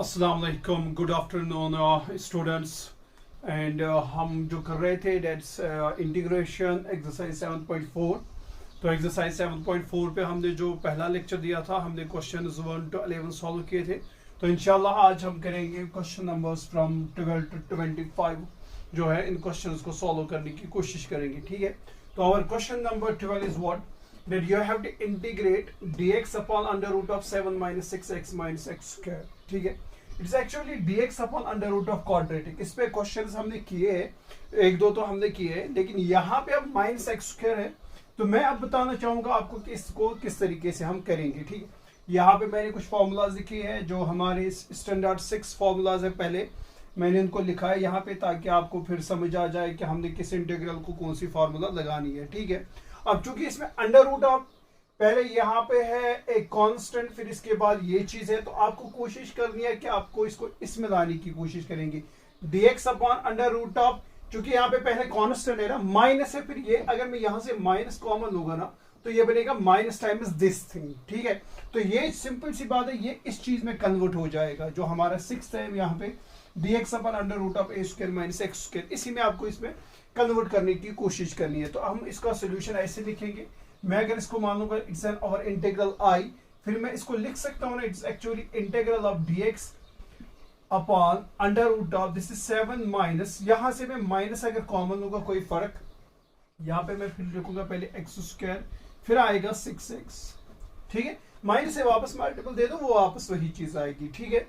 अस्सलाम वालेकुम, good afternoon students. And हम जो कर रहे थे दैट्स इंटीग्रेशन एक्सरसाइज 7.4। तो एक्सरसाइज 7.4 पे हमने जो पहला लेक्चर दिया था, हमने क्वेश्चन 1 to 11 सॉल्व किए थे। तो इंशाल्लाह आज हम करेंगे क्वेश्चन नंबर्स फ्रॉम 12 to 25 जो है, इन क्वेश्चंस को सॉल्व करने की कोशिश करेंगे। ठीक है, तो our question number 12 is what, that you have to integrate dx upon under root of 7 minus 6x minus x square। ठीक है, it's actually dx upon under root of quadratic। इस पे क्वेश्चंस हमने किए हैं, एक दो तो हमने किए हैं, लेकिन यहाँ पे अब माइनस एक्स स्क्वायर है। तो मैं अब बताना चाहूंगा आपको कि इसको किस तरीके से हम करेंगे। ठीक है, यहाँ पे मैंने कुछ फॉर्मूलाज लिखे हैं जो हमारे स्टैंडर्ड 6 फॉर्मूलाज है, पहले मैंने इनको लिखा है यहाँ पे ताकि आपको फिर समझ आ जाए कि हमने किस इंटीग्रल को कौन सी फार्मूला लगानी है। ठीक है, अब चूंकि इसमें अंडर रूट ऑफ पहले यहाँ पे है एक कांस्टेंट, फिर इसके बाद ये चीज है, तो आपको कोशिश करनी है कि आपको इसको इसमें लाने की कोशिश करेंगे। dx upon under root of, चूंकि यहाँ पे पहले कांस्टेंट है ना, माइनस है, फिर ये अगर मैं यहाँ से माइनस कॉमन लूंगा ना तो ये बनेगा माइनस टाइम्स दिस थिंग। ठीक है, तो ये सिंपल सी बात है, ये इस चीज में कन्वर्ट हो जाएगा। जो हमारा 6 है यहाँ पे dx upon under root of a square minus x square, इसी में आपको इसमें कन्वर्ट करने की कोशिश करनी है। तो हम इसका सोल्यूशन ऐसे लिखेंगे, मैं अगर इसको मान लूंगा इट्स एन और इंटीग्रल आई, फिर मैं इसको लिख सकता हूँ ना, it's actually integral of dx upon under root of this is 7 minus, यहां से मैं माइनस अगर कॉमन लूंगा कोई फर्क, यहाँ पे मैं फिर लिखूंगा पहले एक्स स्क्वायर, फिर आएगा 6x। ठीक है, माइनस से वापस मल्टीपल दे दो, वो वापस वही चीज आएगी। ठीक है,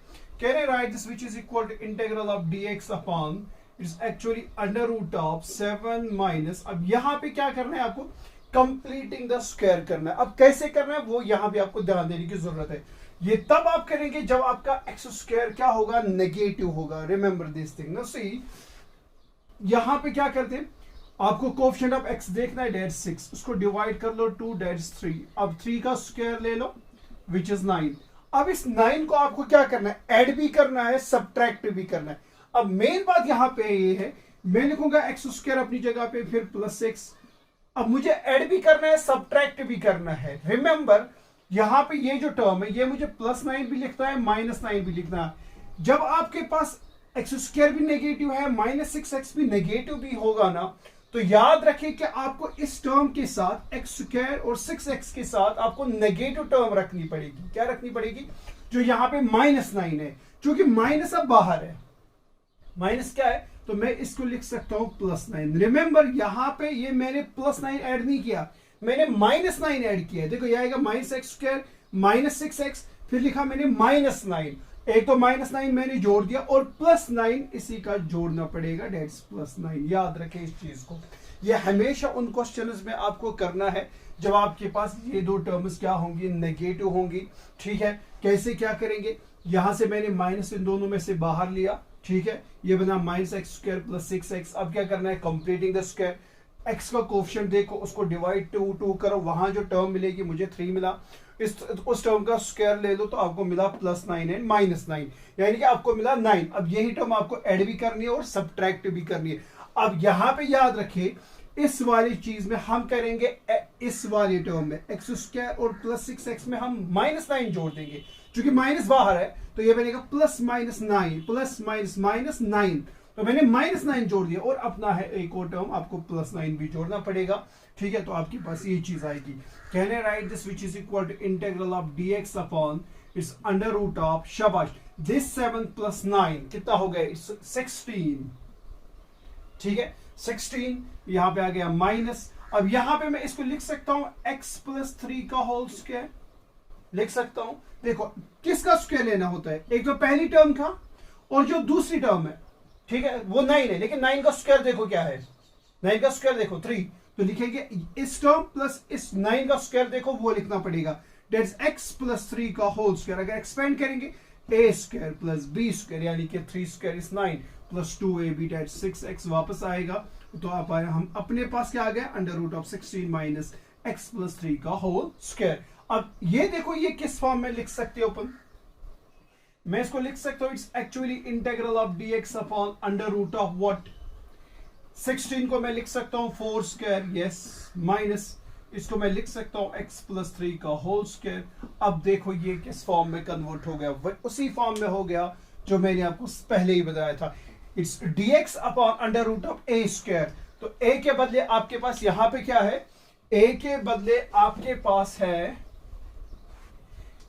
can I write this which is equal to integral of dx upon it's actually under root of 7 minus, अब यहाँ पे क्या करना है आपको, कंप्लीटिंग द स्क्वायर करना है। अब कैसे करना है वो यहाँ पे आपको ध्यान देने की जरूरत है। ये तब आप करेंगे जब आपका एक्स स्क्वायर क्या होगा, नेगेटिव होगा। रिमेंबर दिस थिंग ना। सी यहाँ पे क्या करते हैं, आपको कोएफिशिएंट ऑफ एक्स देखना है, डेट 6, उसको डिवाइड कर लो 2 डेट 3, अब 3 का स्क्वायर ले लो विच इज 9। अब इस 9 को आपको क्या करना है, ऐड भी करना है, सब्ट्रैक्ट भी करना है। अब मेन बात यहाँ पे ये है, मैं लिखूंगा एक्स स्क्वायर अपनी जगह पे, फिर प्लस एक्स। अब मुझे ऐड भी करना है, सब्ट्रैक्ट भी करना है। रिमेंबर यहाँ पे ये जो टर्म है, ये मुझे +9 भी लिखना है, -9 भी लिखना है। जब आपके पास एक्स स्क्वायर भी नेगेटिव है, -6x भी नेगेटिव भी होगा ना, तो याद रखें कि आपको इस टर्म के साथ एक्स स्क्वायर और 6x के साथ आपको नेगेटिव टर्म रखनी पड़ेगी। क्या रखनी पड़ेगी, जो यहाँ पे -9 है, क्योंकि माइनस अब बाहर है, माइनस क्या है, तो मैं इसको लिख सकता हूं +9। रिमेंबर यहाँ पे ये मैंने +9 ऐड नहीं किया, मैंने -9 ऐड किया है। देखो ये आएगा -x² -6x, फिर लिखा मैंने -9, एक तो -9 मैंने जोड़ दिया और +9 इसी का जोड़ना पड़ेगा, डेट्स +9। याद रखें इस चीज को, ये हमेशा उन क्वेश्चंस में आपको करना है जब आपके पास ये दो टर्म्स क्या होंगी, नेगेटिव होंगी। ठीक है, कैसे क्या करेंगे, यहां से मैंने माइनस इन दोनों में से बाहर लिया। ठीक है, ये बना -x² + 6x। अब क्या करना है, कंप्लीटिंग द स्क्वायर, x का कोएफिशिएंट देखो, उसको डिवाइड 2 करो, वहां जो टर्म मिलेगी, मुझे 3 मिला, उस टर्म का स्क्वायर ले लो तो आपको मिला +9 एंड -9, यानी कि आपको मिला 9। अब यही टर्म आपको ऐड भी करनी है और सब्ट्रैक्ट भी करनी है। अब यहां पे याद रखिए, इस वाली चीज में हम करेंगे, इस वाली टर्म में x² और +6x में हम -9 जोड़ देंगे, क्योंकि माइनस बाहर है, तो ये बनेगा +-9 तो मैंने -9 जोड़ दिया, और अपना है एक और टर्म, आपको +9 भी जोड़ना पड़ेगा। ठीक है, तो आपके पास ये चीज आएगी। Can I write this which is equal to integral of dx upon it's under root of, शाबाश, दिस 7 + 9 कितना हो गया, इट्स 16। ठीक है, 16 यहां पे आ गया माइनस। अब यहां पे मैं इसको लिख सकता हूं x + 3 का होल स्क्वायर लिख सकता हूं। देखो किसका स्क्वायर लेना होता है, एक तो पहली टर्म का और जो दूसरी टर्म है। ठीक है, वो 9 है, लेकिन 9 का स्क्वायर देखो क्या है, 9 का स्क्वायर देखो 3, तो लिखेंगे इस टर्म प्लस इस 9 का स्क्वायर देखो, वो लिखना पड़ेगा, दैट्स x + 3 का होल स्क्वायर। अगर एक्सपेंड करेंगे a² + b², यानी कि 3² इज 9 + 2ab दैट्स 6x वापस आएगा। तो आप आए, हम अपने पास क्या आ गया, under root of 16 minus x + 3 का होल स्क्वायर। अब ये देखो, ये किस फॉर्म में लिख सकते हो अपन, मैं इसको लिख सकता हूं, it's actually integral of dx upon under root of what, 16 को मैं लिख सकता हूं 4² यस, माइनस इसको मैं लिख सकता हूं x+3 का होल स्क्वायर। अब देखो ये किस फॉर्म में कन्वर्ट हो गया, उसी फॉर्म में हो गया जो मैंने आपको पहले ही बताया था। It's dx upon under root of a square. तो a के बदले आपके पास यहां पे क्या है, a के बदले आपके पास है,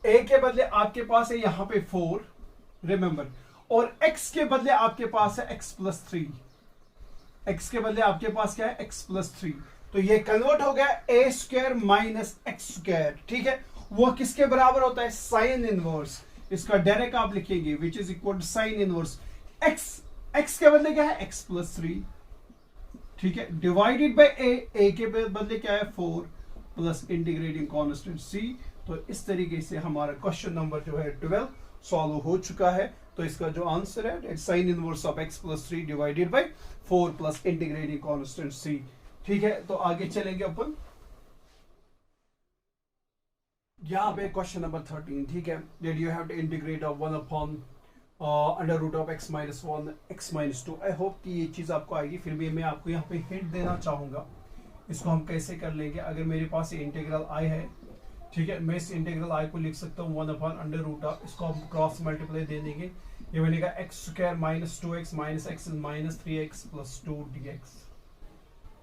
a के बदले आपके पास है यहां पे 4 रिमेंबर, और x के बदले आपके पास है x+3। x के बदले आपके पास क्या है, x+3। तो ये कन्वर्ट हो गया a square minus x square. ठीक है, वो किसके बराबर होता है, साइन इनवर्स। इसका डायरेक्ट आप लिखेंगे which is equal to sine inverse x के बदले क्या है, x+3। ठीक है, डिवाइडेड बाय a के बदले क्या है 4 प्लस इंटीग्रेटिंग कांस्टेंट c। तो इस तरीके से हमारा क्वेश्चन नंबर जो है 12 सॉल्व हो चुका है। तो इसका जो आंसर है sign inverse of x+3 divided by 4 plus integrating constant c। ठीक है, तो आगे चलेंगे अपन यहाँ पे क्वेश्चन नंबर 13। ठीक है, that you have to integrate of 1 upon under root of x-1 x-2। I hope कि ये चीज आपको आएगी। फिर भी मैं आपको यहाँ पे हिंट देना चाहूंगा इसको हम कैसे कर लेंगे। अगर मेरे पास ये इंटीग्रल i है, ठीक है, मैं इस इंटीग्रल i को लिख सकता हूँ 1 अपॉन अंडर रूट ऑफ, इसको हम क्रॉस मल्टीप्लाई दे देंगे, ये बनेगा x square minus 2x minus x minus 3x plus 2 dx।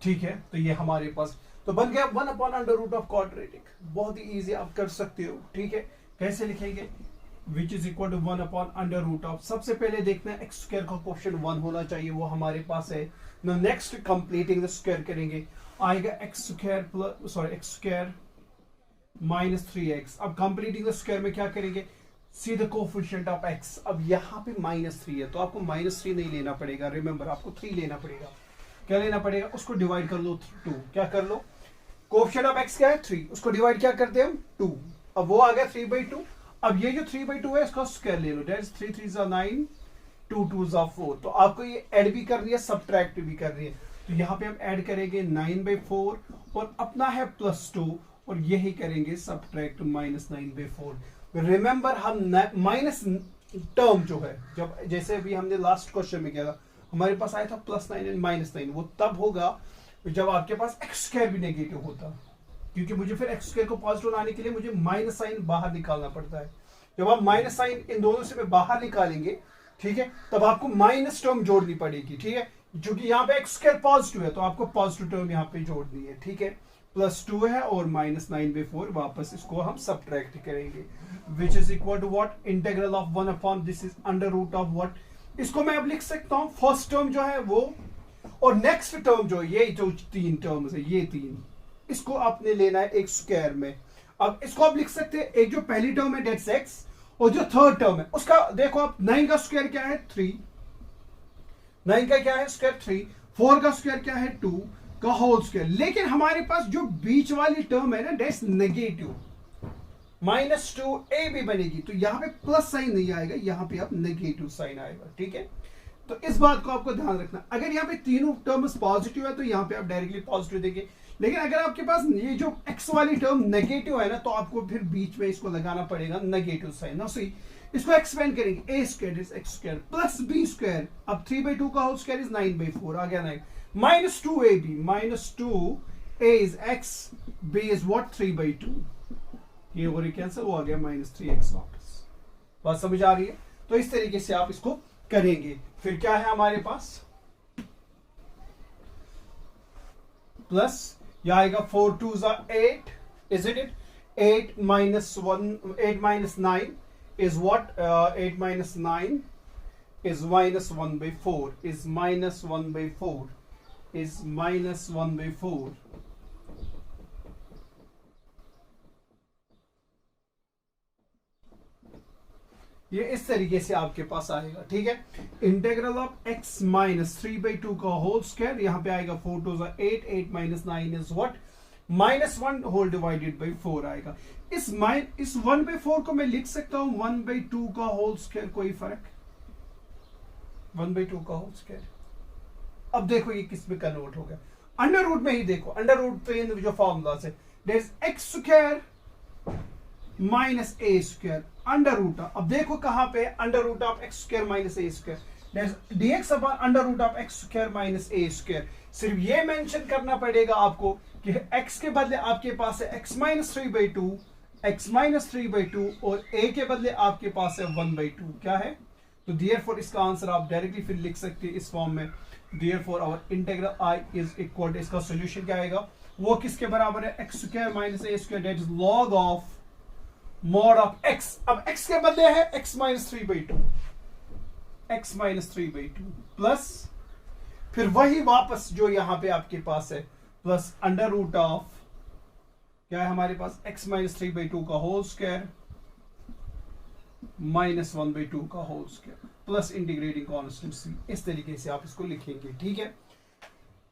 ठीक है, तो ये हमारे पास तो बन गया 1 upon under root of quadratic. बहुत ही इजी आप कर सकते हो। ठीक है, कैसे लिखेंगे, which is equal to 1 upon under root of, सबसे पहले देखना है x स्क्वायर का कोएफिशिएंट 1 होना चाहिए, वो हमारे पास है। नेक्स्ट कंप्लीटिंग द स्क्वायर करेंगे, आएगा x स्क्वायर माइनस 3x। अब कंप्लीटिंग द स्क्वायर में क्या करेंगे, see the coefficient of x। अब यहाँ पे -3 है तो आपको -3 नहीं लेना पड़ेगा, रिमेंबर आपको 3 लेना पड़ेगा। क्या लेना पड़ेगा, उसको डिवाइड कर लो 2। क्या कर लो, कोएफिशिएंट ऑफ x क्या है 3, उसको डिवाइड क्या करते हैं हम 2। अब वो आ गया 3/2। अब ये जो 3/2 है इसका स्क्वायर ले लो, दैट इज 3 3 जा 9 2 2 जा 4। तो आपको ये ऐड भी करनी है सब्ट्रैक्ट भी करनी है। तो यहाँ पे हम ऐड करेंगे 9/4 और अपना है +2 और यही करेंगे सब्ट्रैक्ट -9/4। रिमेंबर हम माइनस टर्म जो है, जब जैसे अभी हमने लास्ट क्वेश्चन में किया था, हमारे पास आया था +9 एंड -9, वो तब होगा जब आपके पास x स्क्वायर भी नेगेटिव होता, क्योंकि मुझे फिर x स्क्वायर को पॉजिटिव लाने के लिए मुझे माइनस साइन बाहर निकालना पड़ता है। जब आप माइनस साइन इन दोनों से बाहर निकालेंगे, ठीक है, तब आपको माइनस टर्म जोड़नी पड़ेगी। ठीक है, क्योंकि यहाँ पे x स्क्वायर पॉजिटिव है तो आपको पॉजिटिव टर्म यहाँ पे जोड़नी है। ठीक है, +2 है और -9/4, वापस इसको हम सब्ट्रैक्ट करेंगे, which is equal to what, integral of 1 upon this is under root of what. इसको मैं अब लिख सकता हूं फर्स्ट टर्म जो है वो, और नेक्स्ट टर्म जो ये जो 3 टर्म्स है, ये 3, इसको आपने लेना है एक स्क्वायर में। अब इसको आप लिख सकते हैं, एक जो पहली टर्म है दैट्स x, और जो थर्ड टर्म है उसका देखो आप, 9 का स्क्वायर क्या है 3, 9 का क्या है स्क्वायर 3, 4 का स्क्वायर क्या है 2 का होल स्क्वायर। लेकिन हमारे पास जो बीच वाली टर्म है ना दैट्स नेगेटिव, -2a भी बनेगी, तो यहाँ पे प्लस साइन नहीं आएगा, यहाँ पे आप नेगेटिव साइन आएगा। ठीक है, तो इस बात को आपको ध्यान रखना। अगर यहाँ पे तीनों टर्म्स पॉजिटिव है तो यहाँ पे आप डायरेक्टली पॉजिटिव देंगे, लेकिन अगर आपके पास ये जो x वाली टर्म नेगेटिव है ना, तो आपको फिर बीच में इसको लगाना पड़ेगा नेगेटिव साइन ना। सही, इसको एक्सपेंड करेंगे, a square is x square plus b square, अब 3/2 का होल स्क्वायर इज 9/4 आ गया 9, -2ab, -2a is x, b is what 3/2, ये और ये कैंसिल, वो आ गया -3x वापस। बात समझ आ रही है? तो इस तरीके से आप इसको करेंगे। फिर क्या है हमारे पास, प्लस यह आएगा 4 2 8, is it 8 minus 9 is what, 8 minus 9 is -1/4, is -1/4, is -1/4. ये इस तरीके से आपके पास आएगा। ठीक है, इंटीग्रल ऑफ x माइनस 3/2 का होल स्क्वायर, यहाँ पे आएगा 4 2 8, 8 minus 9 is what, -1 whole divided by 4 आएगा। इस 1/4 को मैं लिख सकता हूं 1/2 का होल स्क्वायर, कोई फर्क, 1/2 का होल स्क्वायर। अब देखो ये किस में कन्वर्ट हो गया, अंडर रूट में ही देखो, अंडर रूट पे जो फॉर्मूला है that is x square minus a square under root of, अब देखो कहां पे under root of x square minus a square, dx upon under root of x square minus a square. सिर्फ ये mention करना पड़ेगा आपको कि x के बदले आपके पास है x माइनस 3/2, x माइनस 3/2 और a के बदले आपके पास है 1/2 क्या है। तो देयरफॉर इसका आंसर आप डायरेक्टली फिर लिख सकते हैं इस फॉर्म में, therefore our integral i is equal to, इसका सॉल्यूशन क्या आएगा, वो किसके बराबर है, x square minus a square, that is log of mod of x। अब x के बदले है x minus 3/2, x minus 3/2 plus फिर वही वापस जो यहां पे आपके पास है प्लस अंडर रूट ऑफ क्या है हमारे पास, x माइनस 3/2 का होल स्क्वायर माइनस 1/2 का whole square plus integrating constant c। इस तरीके से आप इसको लिखेंगे, ठीक है।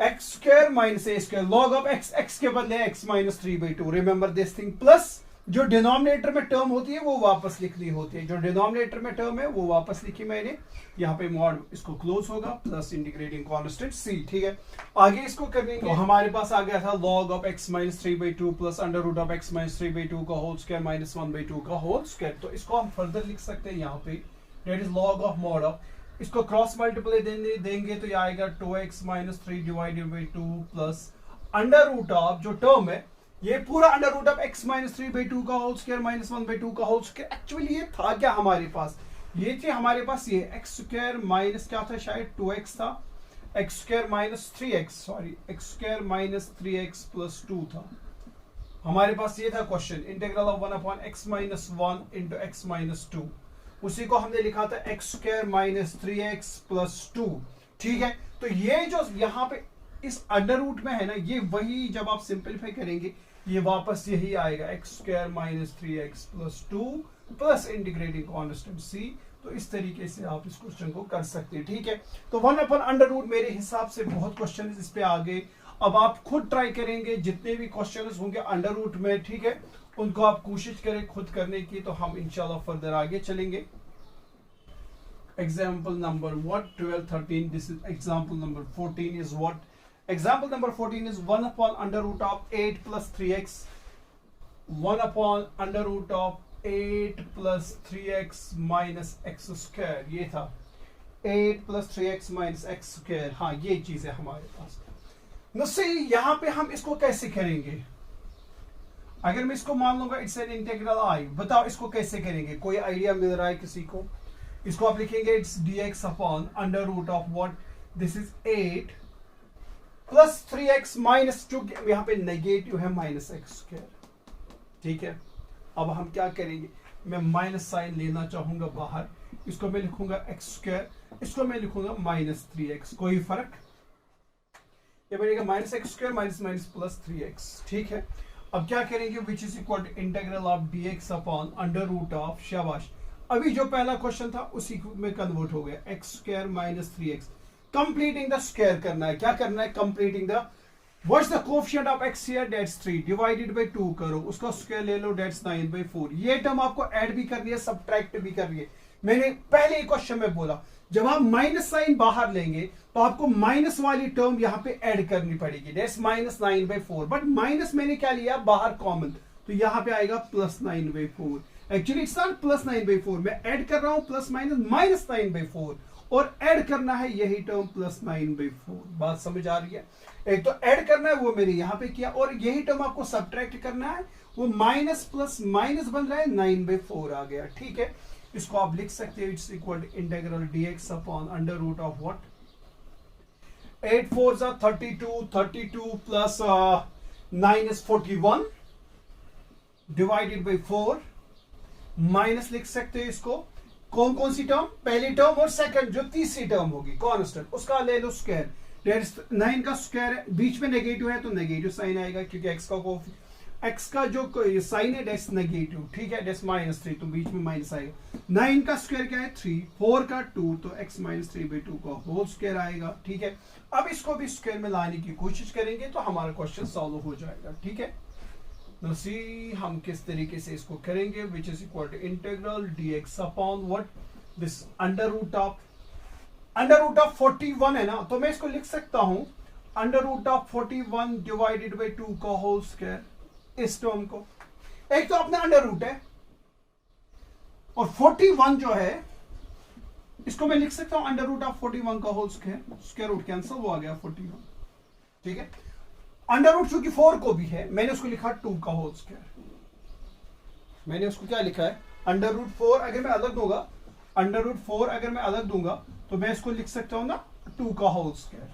x square minus a square log of x, x के बदले x minus 3/2, remember this thing, plus जो डिनोमिनेटर में टर्म होती है वो वापस लिखनी होती है, जो डिनोमिनेटर में टर्म है वो वापस लिखी मैंने, यहाँ पे मॉड इसको क्लोज होगा प्लस इंटीग्रेटिंग कांस्टेंट c, ठीक है। आगे इसको करने तो हमारे पास आ गया था log of x minus 3/2 plus under root of x minus 3/2 का होल स्क्वायर माइनस 1/2 का होल स्क्वायर। तो इसको हम फर्दर लिख सकते हैं यहाँ पे, that is log of mod of, इसको क्रॉस मल्टीप्लाई देंगे तो ये आएगा 2x minus 3 divided by 2 plus under root of जो टर्म है ये पूरा under root of x minus 3/2 का होल स्क्वायर माइनस 1/2 का होल स्क्वायर। एक्चुअली ये था क्या हमारे पास, ये थे हमारे पास ये x स्क्वायर माइनस क्या था, शायद 2x था, x square minus 3x, sorry x square minus 3x plus 2 था हमारे पास, ये था question, integral of 1 upon x minus 1 into x minus 2, उसी को हमने लिखा था x square minus 3x plus 2, ठीक है। तो ये जो यहाँ पे इस अंडर रूट में है ना, ये वही जब आप सिंपलीफाई करेंगे ये वापस यही आएगा, x square minus 3x plus 2 plus integrating constant c। तो इस तरीके से आप इस क्वेश्चन को कर सकते हैं, ठीक है। तो 1 अपन अंडर रूट मेरे हिसाब से बहुत क्वेश्चन इस पे आ गए, अब आप खुद ट्राई करेंगे जितने भी क्वेश्चन होंगे अंडर रूट में, ठीक है, उनको आप कोशिश करें खुद करने की, तो हम इंशाल्लाह फर्दर आगे चलेंगे। Example number 12, 13, this is example number 14 is what, example number 14 is 1 upon under root of 8 plus 3x, 1 upon under root of 8 plus 3x minus x square, ये था 8 plus 3x minus x square, हाँ ये चीज है हमारे पास। मुझसे यहाँ पे हम इसको कैसे करेंगे, अगर मैं इसको मान लूंगा इट्स एन इंटीग्रल i, बताओ इसको कैसे करेंगे, कोई आइडिया मिल रहा है किसी को। इसको आप लिखेंगे it's dx upon under root of what, this is 8 plus 3x minus, चूंकि यहाँ पे नेगेटिव है माइनस एक्स स्क्वायर, ठीक है। अब हम क्या करेंगे, मैं माइनस साइन लेना चाहूंगा बाहर, इसको मैं लिखूंगा एक्स स्क्वायर, इसको मैं लिखूंगा माइनस 3x, कोई फर्क, ये बनेगा minus x square minus minus plus 3x, ठीक है। अब क्या करेंगे, which is equal to integral of dx upon under root of, शाबाश, अभी जो पहला क्वेश्चन था उसी में कन्वर्ट हो गया, x square minus 3x, completing the square करना है, क्या करना है, completing the, what's the coefficient of x here, that's 3 divided by 2 करो, उसका स्क्वायर ले लो, दैट्स 9/4। ये टर्म आपको ऐड भी करनी है, सब्ट्रैक्ट भी करनी है। मैंने पहले ही क्वेश्चन में बोला जब आप माइनस साइन बाहर लेंगे तो आपको माइनस वाली टर्म यहाँ पे ऐड करनी पड़ेगी, दैट्स माइनस 9/4, बट माइनस मैंने क्या लिया बाहर कॉमन, तो यहाँ पे आएगा plus 9/4। Actually it's not plus 9/4, मैं ऐड कर रहा हूं प्लस माइनस माइनस 9/4, और ऐड करना है यही टर्म प्लस 9/4। बात समझ आ रही है, एक तो ऐड करना है वो मैंने यहाँ पे किया, और यही टर्म आपको सब्ट्रैक्ट करना है, वो माइनस प्लस माइनस बन रहा है 9/4 आ गया, ठीक है। इसको आप लिख सकते हैं it's equal to integral dx upon under root of what, 8 4 32, 32 plus 9 is 41 divided by 4, minus लिख सकते हैं इसको, कौन कौन सी टर्म, पहली टर्म और सेकंड जो तीसरी टर्म होगी कांस्टेंट, उसका ले लो स्क्वायर, दैट्स 9 का स्क्वायर है, बीच में नेगेटिव है तो नेगेटिव साइन आएगा, क्योंकि x का जो साइन है दैट्स नेगेटिव, ठीक है, दैट्स -3, तो बीच में माइनस आएगा। 9 का स्क्वायर क्या है 3, 4 का 2, तो x माइनस 3/2 का होल स्क्वायर आएगा, ठीक है। अब इसको भी स्क्वायर में लाने की कोशिश करेंगे तो हमारा क्वेश्चन सॉल्व हो जाएगा, ठीक है। Now see हम किस तरीके से इसको करेंगे, which is equal to integral dx upon what, this under root of 41 है ना, तो मैं इसको लिख सकता हूं under root of 41 divided by 2 का होल स्क्वायर, इस टर्म को, एक तो अपना अंडर रूट है और 41 जो है इसको मैं लिख सकता हूं अंडर रूट ऑफ 41 का whole square, square root cancel, वो आ गया 41, ठीक है। अंडर रूट चूंकि 4 को भी है, मैंने उसको लिखा 2 का होल स्क्वायर। मैंने उसको क्या लिखा है, अंडर रूट 4 अगर मैं अलग दूंगा, अंडर रूट 4 अगर मैं अलग दूंगा तो मैं इसको लिख सकता हूं ना 2 का होल स्क्वायर।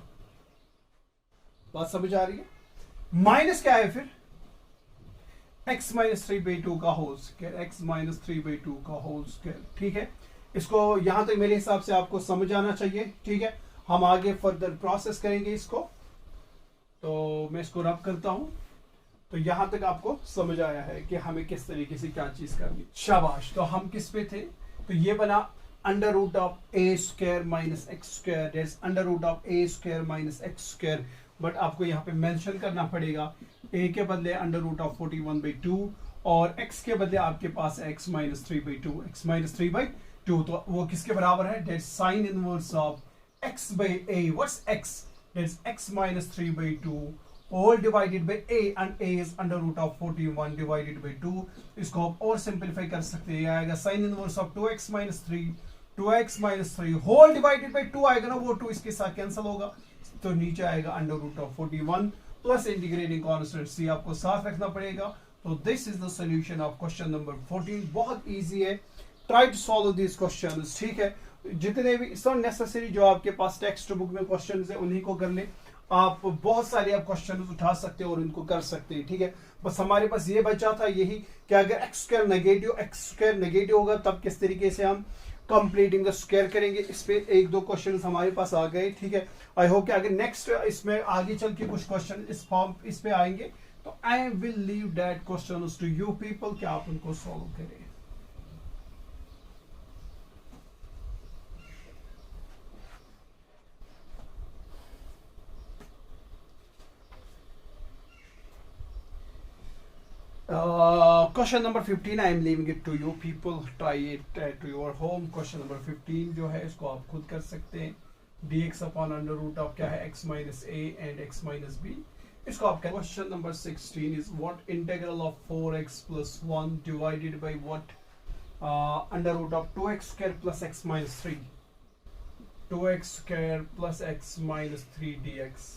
बात समझ आ रही है? माइनस क्या है फिर, x माइनस 3/2 का होल स्क्वायर, x माइनस 3/2 का होल स्क्वायर। ठीक है, इसको यहां तक मेरे हिसाब से आपको समझ आना चाहिए। ठीक है, हम आगे फर्दर प्रोसेस करेंगे इसको। तो मैं इसको रब करता हूं, तो यहां तक आपको समझ आया है कि हमें किस तरीके से क्या चीज करनी। शाबाश। तो हम किस पे थे, तो ये बना under root of a square minus x square, that is under root of a square minus x square. But आपको यहाँ पे मेंशन करना पड़ेगा, a के बदले अंडर रूट ऑफ 41/2 और x के बदले आपके पास x माइनस 3/2, x माइनस 3/2। तो वो किसके बराबर है, that sine inverse of x by a। What's x, that is x minus 3/2 whole divided by a, and a is under root of 41 divided by 2। इसको आप और सिंपलीफाई कर सकते हैं, आएगा sine inverse of 2x minus 3, 2x minus 3 whole divided by 2 आएगा ना, वो 2 इसके साथ कैंसिल होगा, तो नीचे आएगा under root of 41 plus integrating constant c आपको साथ रखना पड़ेगा। तो this is the solution of question number 14। बहुत इजी है, try to solve this questions. ठीक है, जितने भी इट्स नॉट नेसेसरी जो आपके पास टेक्स्ट बुक में क्वेश्चंस है उन्हीं को कर ले, आप बहुत सारे आप क्वेश्चंस उठा सकते हैं और इनको कर सकते हैं। ठीक है, बस हमारे पास ये बचा था यही कि अगर एक्स स्क्वायर नेगेटिव होगा तब किस तरीके से हम कंप्लीटिंग द स्क्वायर करेंगे। इस पे 1-2 क्वेश्चन हमारे पास आ गए। ठीक है, आई होप कि अगर नेक्स्ट इसमें आगे चल के कुछ क्वेश्चन इस पे आएंगे तो I will leave that questions to you people कि आप उनको सॉल्व करें। Question number 15 I am leaving it to you people, try it to your home. Question number 15 जो है इसको आप खुद कर सकते हैं। dx upon under root of क्या है, x minus a and x minus b। इसको आप question number 16 is what integral of 4x plus 1 divided by what under root of 2x square plus x minus 3, 2x square plus x minus 3 dx।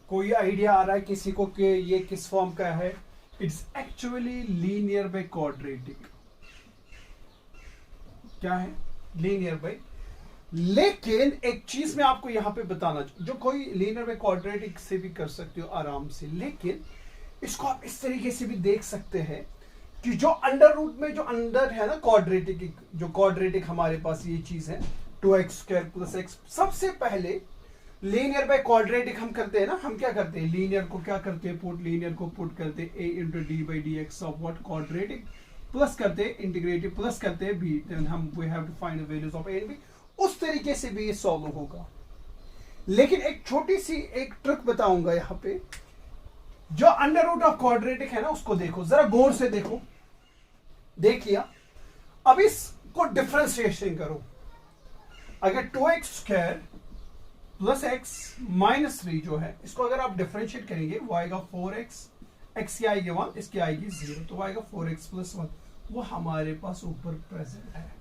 कोई idea आ रहा है किसी को कि ये किस फॉर्म का है? It's actually linear by quadratic. क्या है, लीनियर बाय। लेकिन एक चीज मैं आपको यहां पे बताना, जो कोई लीनियर बाय क्वाड्रेटिक से भी कर सकते हो आराम से, लेकिन इसको आप इस तरीके से भी देख सकते हैं कि जो अंडर रूट में जो अंडर है ना क्वाड्रेटिक, जो क्वाड्रेटिक हमारे पास ये चीज है 2x स्क्वायर प्लस x। सबसे पहले लीनियर बाय क्वाड्रेटिक हम करते हैं ना, हम क्या करते हैं, लीनियर को क्या करते हैं, लीनियर को पुट करते हैं a into d by d x of what quadratic, plus करते हैं इंटीग्रेटिव, प्लस करते हैं b, देन हम we have to find the values of a and b। उस तरीके से भी ये सॉल्व होगा। लेकिन एक छोटी सी एक ट्रिक बताऊंगा यहां पे, जो अंडर रूट ऑफ क्वाड्रेटिक है ना उसको देखो, जरा गौर से देखो, देख लिया। अब इसको डिफरेंशिएशन करो। अगर 2x square plus x minus 3 जो है, इसको अगर आप डिफरेंशिएट करेंगे वो आएगा 4x, x की आएगी 1, इसकी आएगी 0, तो आएगा 4x प्लस 1। वो हमारे पास ऊपर प्रेजेंट है।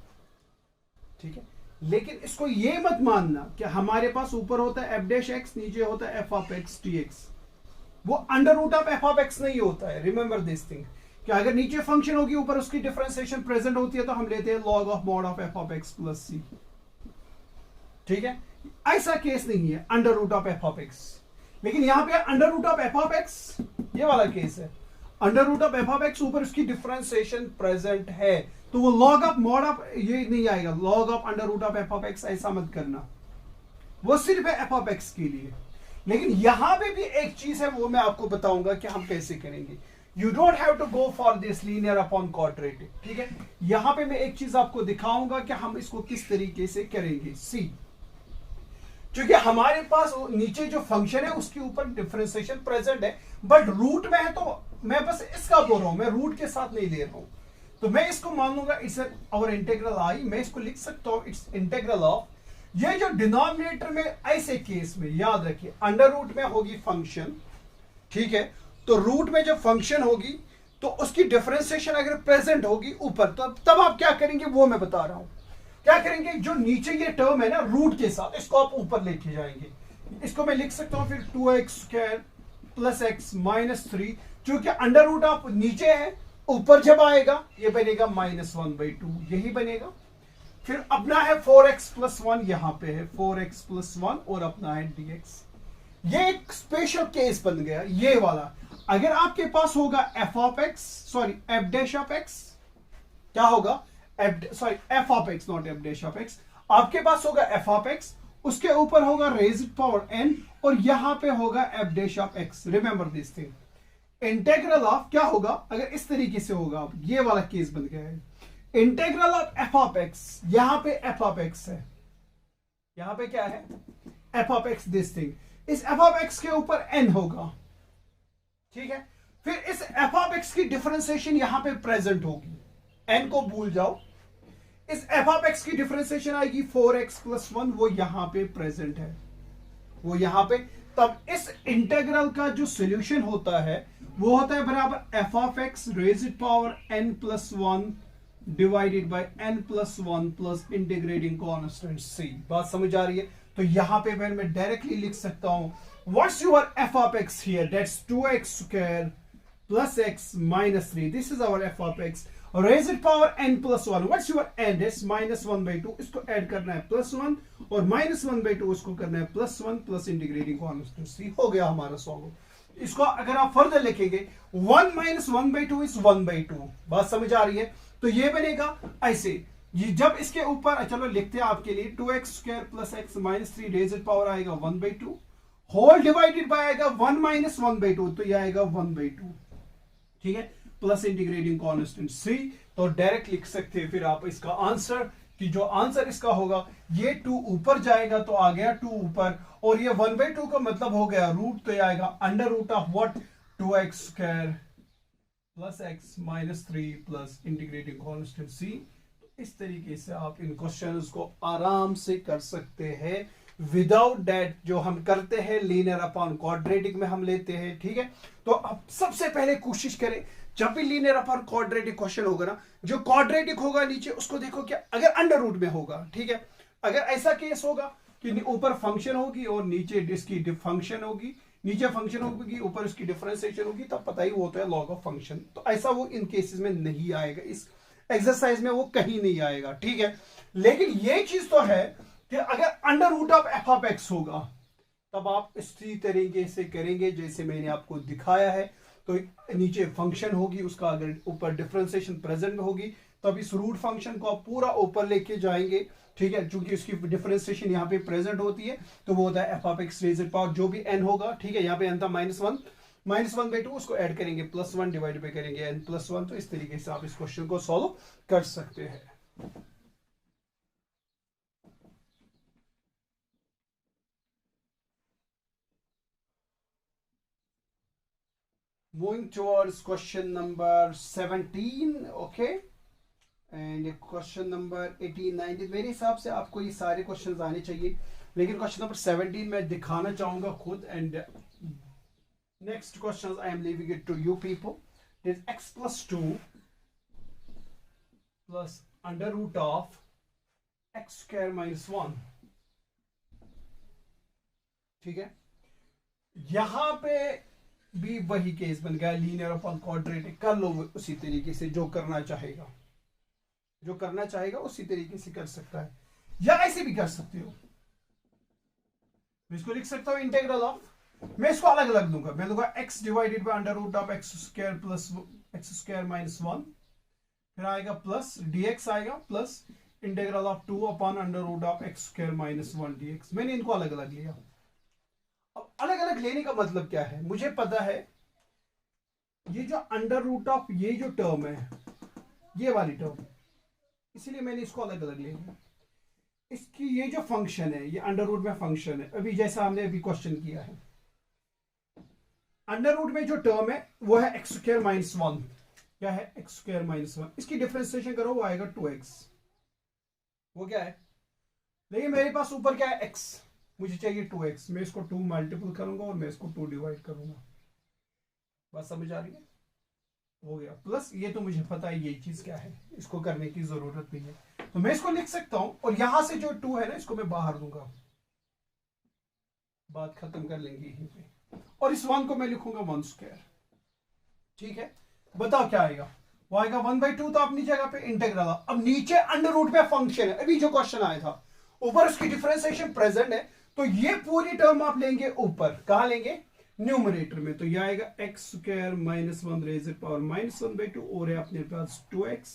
ठीक है, लेकिन इसको ये मत मानना कि हमारे पास ऊपर होता है f डैश x, नीचे होता है f ऑफ x dx। वो under root of f of x नहीं होता है। रिमेंबर दिस थिंग कि अगर नीचे फंक्शन होगी ऊपर उसकी डिफरेंशिएशन प्रेजेंट होती है तो हम लेते हैं log of mod of f of x plus c। ठीक है, ऐसा केस नहीं है under root of f of x। लेकिन यहां पे under root of f of x ये वाला केस है, under root of f of x ऊपर उसकी डिफरेंशिएशन प्रेजेंट है, तो वो log ऑफ मॉड ऑफ ये नहीं आएगा, log of under root of f of x ऐसा मत करना, वो सिर्फ है f ऑफ x के लिए। लेकिन यहां पे भी एक चीज है, वो मैं आपको बताऊंगा कि हम कैसे करेंगे। You don't have to go for this linear upon quadratic. ठीक है, यहां पे मैं एक चीज आपको दिखाऊंगा कि हम इसको किस तरीके से करेंगे। सी, क्योंकि हमारे पास नीचे जो फंक्शन है उसके ऊपर डिफरेंशिएशन प्रेजेंट है, बट रूट में है, तो मैं बस इसका बोल रहा हूं, मैं रूट के साथ नहीं ले रहा हूं। तो मैं इसको मान लूंगा इट्स और इंटीग्रल आई, मैं इसको लिख सकता हूं इट्स इंटीग्रल ऑफ, ये जो डिनोमिनेटर में ऐसे केस में याद रखिए अंडर रूट में होगी फंक्शन। ठीक है, तो रूट में जब फंक्शन होगी तो उसकी डिफरेंशिएशन अगर प्रेजेंट होगी ऊपर, तो तब आप क्या करेंगे वो मैं बता रहा हूं। क्या करेंगे, जो नीचे ये टर्म है ना रूट के साथ, इसको आप ऊपर लेके जाएंगे। इसको मैं लिख सकता हूं फिर 2x square plus x minus three, क्योंकि अंडर रूट ऑफ नीचे है, ऊपर जब आएगा ये बनेगा -1/2, यही बनेगा। फिर अपना है 4x प्लस 1, यहां पे है 4x प्लस 1 और अपना है dx। ये एक स्पेशल केस बन गया ये वाला। अगर आपके पास होगा f of x, sorry f dash of x, क्या होगा f of x, not f dash of x। आपके पास होगा f ऑफ x, उसके ऊपर होगा रेज्ड पावर n और यहां पे होगा f dash of x। Remember this thing, integral of क्या होगा अगर इस तरीके से होगा, अब ये वाला केस बन गया है। Integral of f of x, यहां पे f ऑफ x है, यहां पे क्या है f of x, this thing, इस f ऑफ x के ऊपर n होगा, ठीक है। फिर इस f ऑफ x की डिफरेंशिएशन यहां पे प्रेजेंट होगी, n को भूल जाओ। इस f ऑफ x की डिफरेंशिएशन आएगी 4x प्लस 1, वो यहां पे प्रेजेंट है, वो यहां पे। तब इस इंटीग्रल का जो सॉल्यूशन होता है वो होता है बराबर f of x raised power n plus 1 divided bye n plus 1 plus integrating constant c। बात समझ आ रही है? तो यहां पे मैं डायरेक्टली लिख सकता हूं what's your f of x here, that's 2x square plus x minus 3, this is our f of x raised power n plus 1, what's your n, that's -1/2, इसको ऐड करना है प्लस 1 और -1/2 इसको करना है plus 1 plus integrating constant c। हो गया हमारा सॉल्व। इसको अगर आप फर्दर लिखेंगे 1 - 1/2 इज 1/2। बात समझ आ रही है? तो ये बनेगा ऐसे, ये जब इसके ऊपर, चलो लिखते हैं आपके लिए, 2x square plus x minus 3 raised power आएगा 1/2, होल डिवाइडेड बाय आएगा 1 - 1/2, तो ये आएगा 1/2, ठीक है, प्लस इंटीग्रेटिंग कांस्टेंट c। तो डायरेक्ट लिख सकते हैं फिर आप इसका आंसर, कि जो आंसर इसका होगा, ये 2 ऊपर जाएगा तो आ गया 2 ऊपर, और ये 1/2 का मतलब हो गया रूट, तो ये आएगा under root of what, 2x square plus x minus 3 plus integrating constant c। तो इस तरीके से आप इन क्वेश्चंस को आराम से कर सकते हैं विदाउट दैट, जो हम करते हैं लीनियर अपॉन क्वाड्रेटिक में हम लेते हैं, ठीक है। तो अब सबसे पहले कोशिश करें, जब भी लीनियर अपॉन क्वाड्रेटिक क्वेश्चन होगा ना, जो क्वाड्रेटिक होगा नीचे उसको देखो क्या, अगर अंडर रूट में होगा, ठीक है, अगर ऐसा केस होगा कि ऊपर फंक्शन होगी और नीचे इसकी फंक्शन होगी, नीचे फंक्शन होगी ऊपर इसकी डिफरेंशिएशन होगी, तब पता ही वो होता है लॉग ऑफ फंक्शन। तो ऐसा वो इन केसेस में नहीं आएगा, इस एक्सरसाइज में वो कहीं नहीं आएगा, ठीक है। लेकिन ये चीज तो है कि अगर under root of f of x होगा, तब आप इसी तरीके से करेंगे जैसे मैंने आपको दिखाया है। तो नीचे फंक्शन होगी, उसका अगर ऊपर डिफरेंशिएशन प्रेजेंट होगी, तब इस रूट फंक्शन को आप पूरा ऊपर लेके जाएंगे, ठीक है, क्योंकि उसकी डिफरेंशिएशन यहाँ पे प्रेजेंट होती है, तो वो होता है f of x raised power जो भी n होगा, ठीक है। यहाँ पे n था -1/2, उसको ऐड करेंगे प्लस 1 डिवाइड बाय करेंगे n प्लस 1। तो इस तरीके से आप इस क्वेश्चन को सॉल्व कर सकते हैं। Moving towards question number 17, okay, and question number 18, 19। मेरे हिसाब से आपको ये सारे क्वेश्चंस आने चाहिए, लेकिन क्वेश्चन नंबर 17 मैं दिखाना चाहूंगा खुद, and next question I am leaving it to you people. It is x plus 2 plus under root of x square minus 1, ठीक है। यहां पे भी वही केस बन गया, लीनियर अपॉन क्वाड्रेटिक। कर लो उसी तरीके से, जो करना चाहेगा उसी तरीके से कर सकता है, या ऐसे भी कर सकते हो। मैं इसको लिख सकता हूं इंटीग्रल ऑफ, मैं इसको अलग अलग दूंगा, मैं दूंगा x divided by under root of x square plus x square minus 1, फिर आएगा प्लस dx आएगा plus integral of 2 upon under root of x square minus 1 dx। मैंने इनको अलग अलग लिया। अब अलग अलग लेने का मतलब क्या है, मुझे पता है ये जो अंडर रूट ऑफ ये जो टर्म है, ये वाली टर्म, इसलिए मैंने इसको अलग अलग ले लिया। इसकी ये जो फंक्शन है, ये अंडर रूट में फंक्शन है, अभी जैसा हमने अभी क्वेश्चन किया है, अंडर रूट में जो टर्म है वो है x स्क्वायर माइनस 1। क्या है? x square minus 1। इसकी डिफरेंशिएशन करो, वो आएगा 2x। वो क्या है, लेकिन मेरे पास ऊपर क्या है, x, मुझे चाहिए 2x। मैं इसको 2 मल्टीपल करूंगा और मैं इसको 2 डिवाइड करूंगा। बात समझ आ रही है? हो गया। प्लस ये तो मुझे पता है ये चीज क्या है, इसको करने की जरूरत नहीं है, तो मैं इसको लिख सकता हूं, और यहां से जो 2 है ना, इसको मैं बाहर दूंगा। बात खत्म कर लेंगे यहीं पे। और इस 1 को मैं लिखूंगा 1 स्क्वायर। ठीक है, बताओ क्या आएगा? वो आएगा 1/2। तो अपनी जगह पे इंटीग्रल, अब नीचे अंडर रूट में फंक्शन है, अभी जो क्वेश्चन आया था ऊपर उसकी डिफरेंशिएशन प्रेजेंट है, तो ये पूरी टर्म आप लेंगे ऊपर, कहां लेंगे? न्यूमरेटर में। तो ये आएगा x square minus 1 raise power minus 1/2, और है अपने पास 2x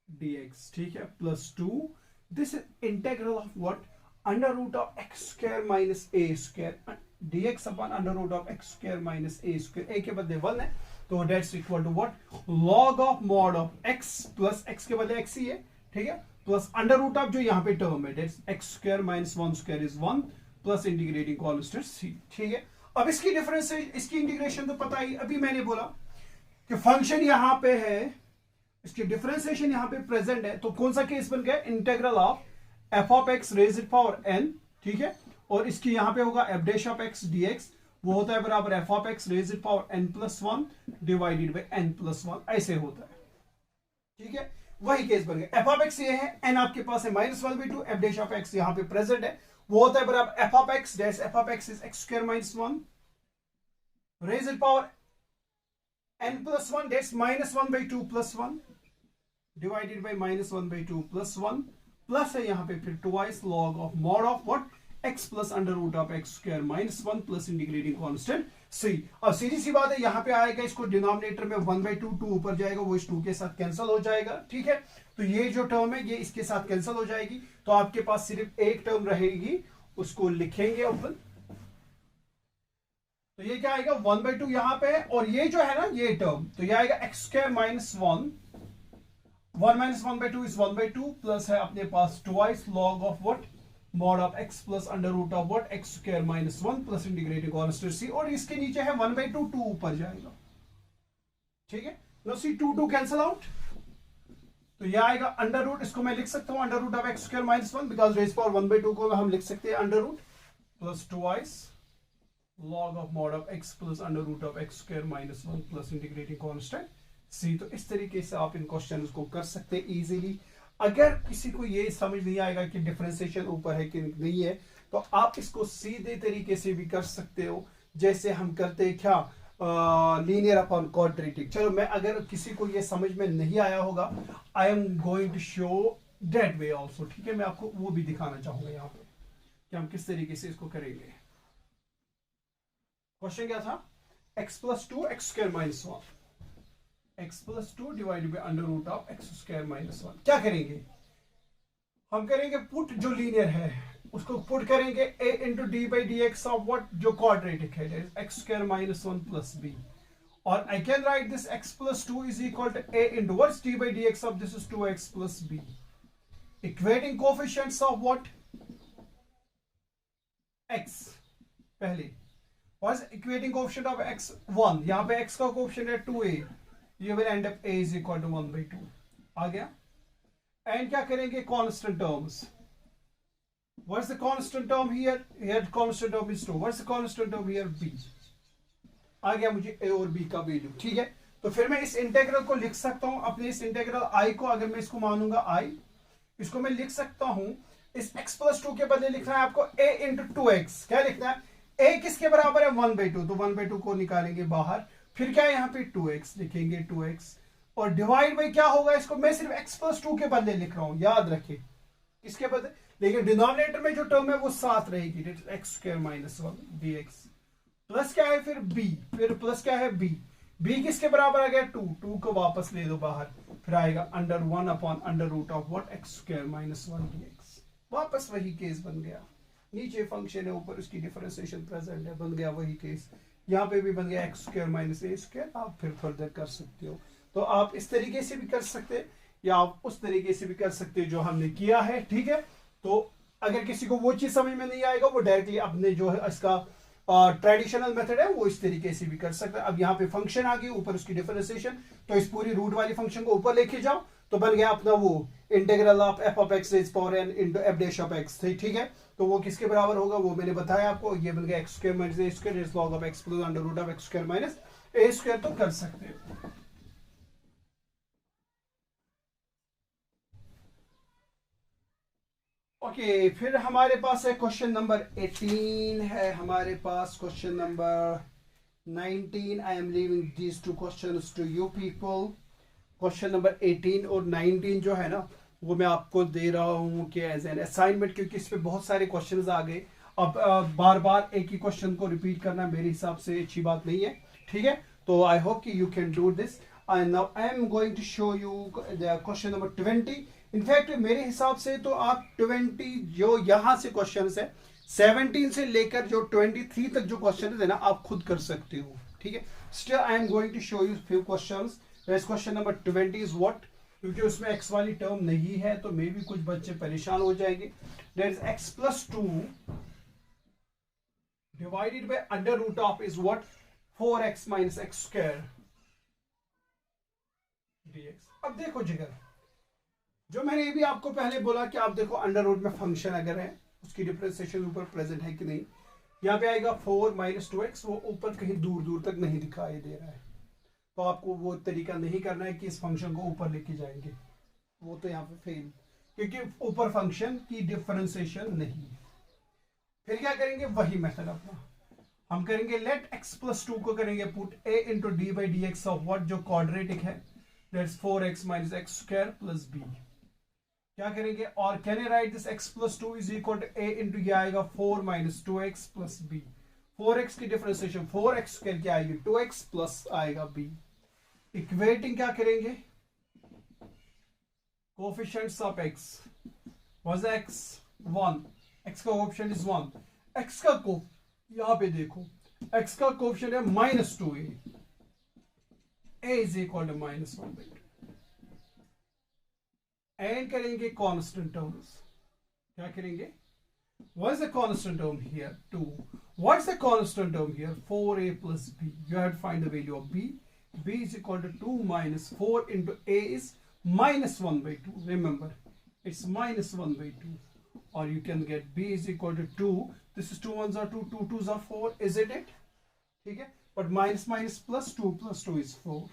dx। ठीक है, plus 2, this is integral of what? Under root of x square minus a square dx upon under root of x square minus a square. A के बदले 1 है, तो that's equal to what? Log of mod of x plus x के बदले x ही है, ठीक है, plus under root of जो यहाँ पे टर्म है that's x square minus 1 square is 1 plus integrating constant c. ठीक है, अब इसकी डिफरेंस, इसकी इंटीग्रेशन तो पता ही, अभी मैंने बोला कि फंक्शन यहां पे है, इसकी डिफरेंशिएशन यहां पे प्रेजेंट है, तो कौन सा केस बन गया? Integral of f of x raise power n. ठीक है, और इसकी यहां पे होगा f dash of x dx, वो होता है बराबर f of x raise power n plus 1 divided by n plus 1, ऐसे होता है। ठीक है, वही केस बन गया। एफ ऑफ एक्स ये है, एन आपके पास है -1/2, एफ डैश ऑफ एक्स यहां पे प्रेजेंट है, वो होता है बराबर f of x dash f of x is x square minus 1 raise power n plus 1 that's -1/2 plus 1 divided by -1/2 plus 1, plus है यहां पे फिर twice log of mod of what? x plus under root of x square minus 1 plus integrating constant c. अब सीधी सी बात है, यहां पे आएगा, इसको डिनोमिनेटर में 1/2 2 ऊपर जाएगा, वो इस 2 के साथ कैंसिल हो जाएगा। ठीक है, तो ये जो टर्म है ये इसके साथ कैंसिल हो जाएगी, तो आपके पास सिर्फ एक टर्म रहेगी, उसको लिखेंगे अपन। तो ये क्या आएगा? 1/2 यहां पे है, और ये जो है ना ये टर्म, तो ये आएगा x square minus 1 minus 1/2 is 1/2 plus है अपने पास twice log of what? Mod of x plus under root of what? X square minus 1 plus integrating constant c, और इसके नीचे है 1/2 2 ऊपर जाएगा। ठीक है, नो सी 2 कैंसिल आउट, तो ये आएगा अंडर रूट, इसको मैं लिख सकता हूं under root of x square minus 1, because raise power 1/2 को हम लिख सकते हैं under root, plus twice log of mod of x plus under root of x square minus 1 plus integrating constant c. तो इस तरीके से आप इन क्वेश्चन को कर सकते हैं इजीली। अगर किसी को ये समझ नहीं आएगा कि डिफरेंशिएशन ऊपर है कि नहीं है, तो आप इसको सीधे तरीके से भी कर सकते हो, जैसे हम करते हैं क्या? Linear upon quadratic. चलो, मैं अगर किसी को ये समझ में नहीं आया होगा, I am going to show that way also. ठीक है, मैं आपको वो भी दिखाना चाहूंगा यहाँ पे कि हम किस तरीके से इसको करेंगे। क्वेश्चन क्या था? x plus 2 x square minus 1, x plus 2 divided by under root of x square minus 1। क्या करेंगे? हम करेंगे पुट, जो लीनियर है उसको पुट करेंगे a into d by d x of what? जो क्वाड्रेटिक है, x square minus 1 plus b, और I can write this x plus 2 is equal to a into what's d by d x of this is 2x plus b, equating coefficients of what? x। पहले what's equating coefficient of x? 1, यहां पे x का coefficient है 2a, you will end up a is equal to 1/2 आ गया। And क्या करेंगे? Constant terms, what's the constant term here? Here constant term is 2, what's the constant term here? b। आ गया मुझे a और b का value. ठीक है, तो फिर मैं इस इंटीग्रल को लिख सकता हूं, अपने इस इंटीग्रल i को अगर मैं इसको मानूंगा i, इसको मैं लिख सकता हूं, इस x प्लस 2 के बदले लिखना है आपको a इंटू 2x। क्या लिखना है? a किसके बराबर है? 1/2, तो 1/2 को निकालेंगे बाहर, फिर क्या है यहाँ पे 2x लिखेंगे, 2x, और डिवाइड बाई क्या होगा? इसको मैं सिर्फ x प्लस 2 के बदले लिख रहा हूं, याद रखिए इसके बदले, लेकिन डिनोमिनेटर में जो टर्म है वो साथ रहेगी, x square minus 1 dx, plus क्या है फिर b, फिर प्लस क्या है b, b किसके बराबर आ गया? 2 को वापस ले दो बाहर, फिर आएगा under 1 upon under root of what? X square minus 1 dx। वापस वही केस बन गया, नीचे फंक्शन है, ऊपर उसकी डिफरेंशिएशन प्रेजेंट है, बन गया वही केस। यहाँ पे भी बन गया x square minus a square. आप फिर फर्दर कर सकते हो, तो आप इस तरीके से भी कर सकते हैं, या आप उस तरीके से भी कर सकते हैं जो हमने किया है। ठीक है, तो अगर किसी को वो चीज समझ में नहीं आएगा, वो डायरेक्टली अपने जो है इसका ट्रेडिशनल मेथड है वो इस तरीके से भी कर सकता है। अब यहाँ पे फंक्शन आ गई, ऊपर उसकी डिफरेंशिएशन, तो इस पूरी रूट वाली फंक्शन को ऊपर लेके जाओ, तो बन गया अपना वो integral of f of x raise power n into F dash of x. ठीक है, तो वो किसके बराबर होगा वो मैंने बताया आपको, ये बन गया x square minus a square is log of x plus under root of x square minus a square. तो कर सकते हैं। ओके, फिर हमारे पास है क्वेश्चन नंबर 18 है हमारे पास, question number 19। I am leaving these two questions to you people. Question number 18 और 19 जो है ना, वो मैं आपको दे रहा हूँ कि एज एन असाइनमेंट, क्योंकि इस पे बहुत सारे क्वेश्चंस आ गए। अब बार बार एक ही क्वेश्चन को रिपीट करना मेरे हिसाब से अच्छी बात नहीं है, ठीक है। तो आई होप कि you can do this. And now I am going to show you the question number 20। In fact मेरे हिसाब से तो आप 20 जो यहाँ से क्वेश्चन है 17 से लेकर जो 23 तक जो क्वेश्चन है ना, आप खुद कर सकते हो, ठीक है। Still I am going to show you few questions. Question number 20 is what, क्योंकि उसमें x वाली टर्म नहीं है तो मे भी कुछ बच्चे परेशान हो जाएंगे। There is x+2 divided by under root of is what 4x - x² dx। अब देखो जिगर, जो मैंने ये भी आपको पहले बोला कि आप देखो अंडर रूट में फंक्शन अगर है उसकी डिफरेंशिएशन ऊपर प्रेजेंट है कि नहीं। यहाँ पे आएगा 4 - 2x, वो ऊपर कहीं दूर दूर तक नहीं दिखाई दे रहा है, तो आपको वो तरीका नहीं करना है कि इस फंक्शन को ऊपर लेके जाएंगे, वो तो यहाँ पे फेल, क्योंकि ऊपर फंक्शन की डिफरेंशिएशन नहीं है। फिर क्या करेंगे, वही मेथड अपना हम करेंगे। लेट x+2 को करेंगे put a into d/dx of what, जो क्वाड्रेटिक है, दैट्स 4x - x² + b। क्या करेंगे, और can I write this x+2 is equal to a into ये आएगा 4 - 2x + b। 4x की डिफरेंशिएशन 4x² क्या आएगी 2x प्लस आएगा b। इक्वेटिंग क्या करेंगे, coefficients of x was x 1, x का कोफिशिएंट इज 1, x का को यहां पे देखो x का कोफिशिएंट है -2a, a is equal to -1/2। And करेंगे कांस्टेंट टर्म्स, क्या करेंगे, what is the constant term here 2, what's the constant term here 4a plus b, you have to find the value of b is equal to 2 minus 4 into a is -1/2, remember it's -1/2, or you can get b is equal to 2, this is 2 1s are 2, 2 2s are 4, isn't it, ठीक है। but minus minus plus 2 is 4,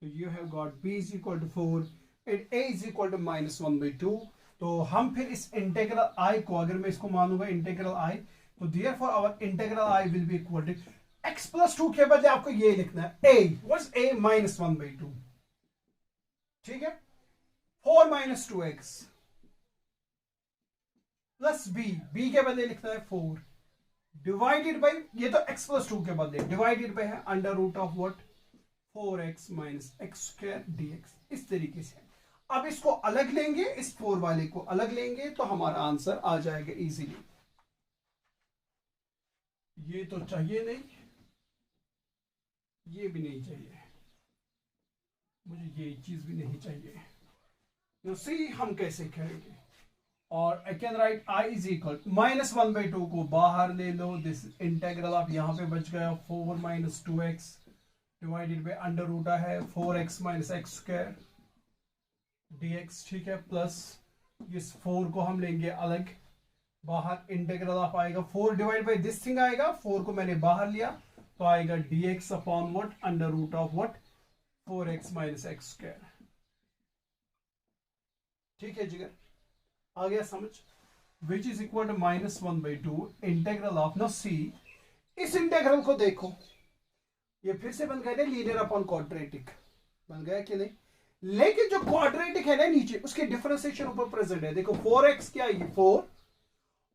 so you have got b is equal to 4 and a is equal to -1/2। तो हम फिर इस integral i को, अगर मैं इसको मानूंगा इंटीग्रल i, तो therefore our integral i will be equal to x+2 के बजाय आपको ये लिखना है a, व्हाट्स a -1/2, ठीक है। 4 - 2x प्लस b के बदले लिखना है 4 डिवाइडेड बाय, ये तो x+2 के बदले डिवाइडेड बाय है under root of what 4x - x² dx। इस तरीके से अब इसको अलग लेंगे, इस 4 वाले को अलग लेंगे, तो हमारा आंसर आ जाएगा इजीली। ये तो चाहिए नहीं, ये भी नहीं चाहिए, मुझे ये चीज भी नहीं चाहिए। तो सी हम कैसे करेंगे, और I can right i is equal -1/2 को बाहर ले लो, दिस इंटीग्रल ऑफ यहां पे बच गया 4 - 2x divided by under root है 4x - x² dx, ठीक है, प्लस इस 4 को हम लेंगे अलग बाहर, इंटीग्रल ऑफ आएगा 4 डिवाइड बाय दिस थिंग आएगा, 4 को मैंने बाहर लिया तो आएगा dx upon what under root of what 4x - x², ठीक है जिगर, आ गया समझ, which is equal to -1/2 integral of, no see इस इंटीग्रल को देखो, ये फिर से बन गया लीनियर अपॉन क्वाड्रेटिक, बन गया कि नहीं। लेकिन जो क्वाड्रेटिक है ना नीचे, उसके डिफरेंशिएशन ऊपर प्रेजेंट है, देखो 4x क्या आएगी 4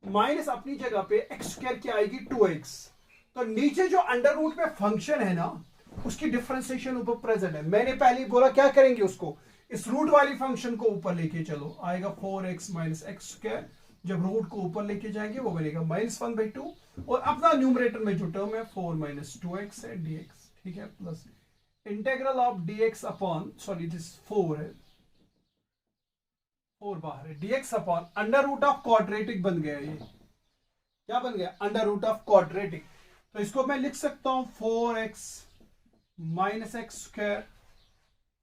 माइनस अपनी जगह पे x² क्या आएगी 2x, तो नीचे जो अंडर रूट में फंक्शन है ना उसकी डिफरेंशिएशन ऊपर प्रेजेंट है। मैंने पहले ही बोला क्या करेंगे, उसको इस रूट वाली फंक्शन को ऊपर लेके चलो, आएगा 4x - x², जब रूट को ऊपर लेके जाएंगे वो बनेगा -1/2, और अपना न्यूमरेटर में जो टर्म है 4 - 2x है dx, ठीक है, plus integral of dx upon, sorry this 4 है, 4 बाहर है, dx upon under root of quadratic बन गया, ये क्या बन गया अंडर रूट ऑफ क्वाड्रेटिक। तो इसको मैं लिख सकता हूं 4x - x²,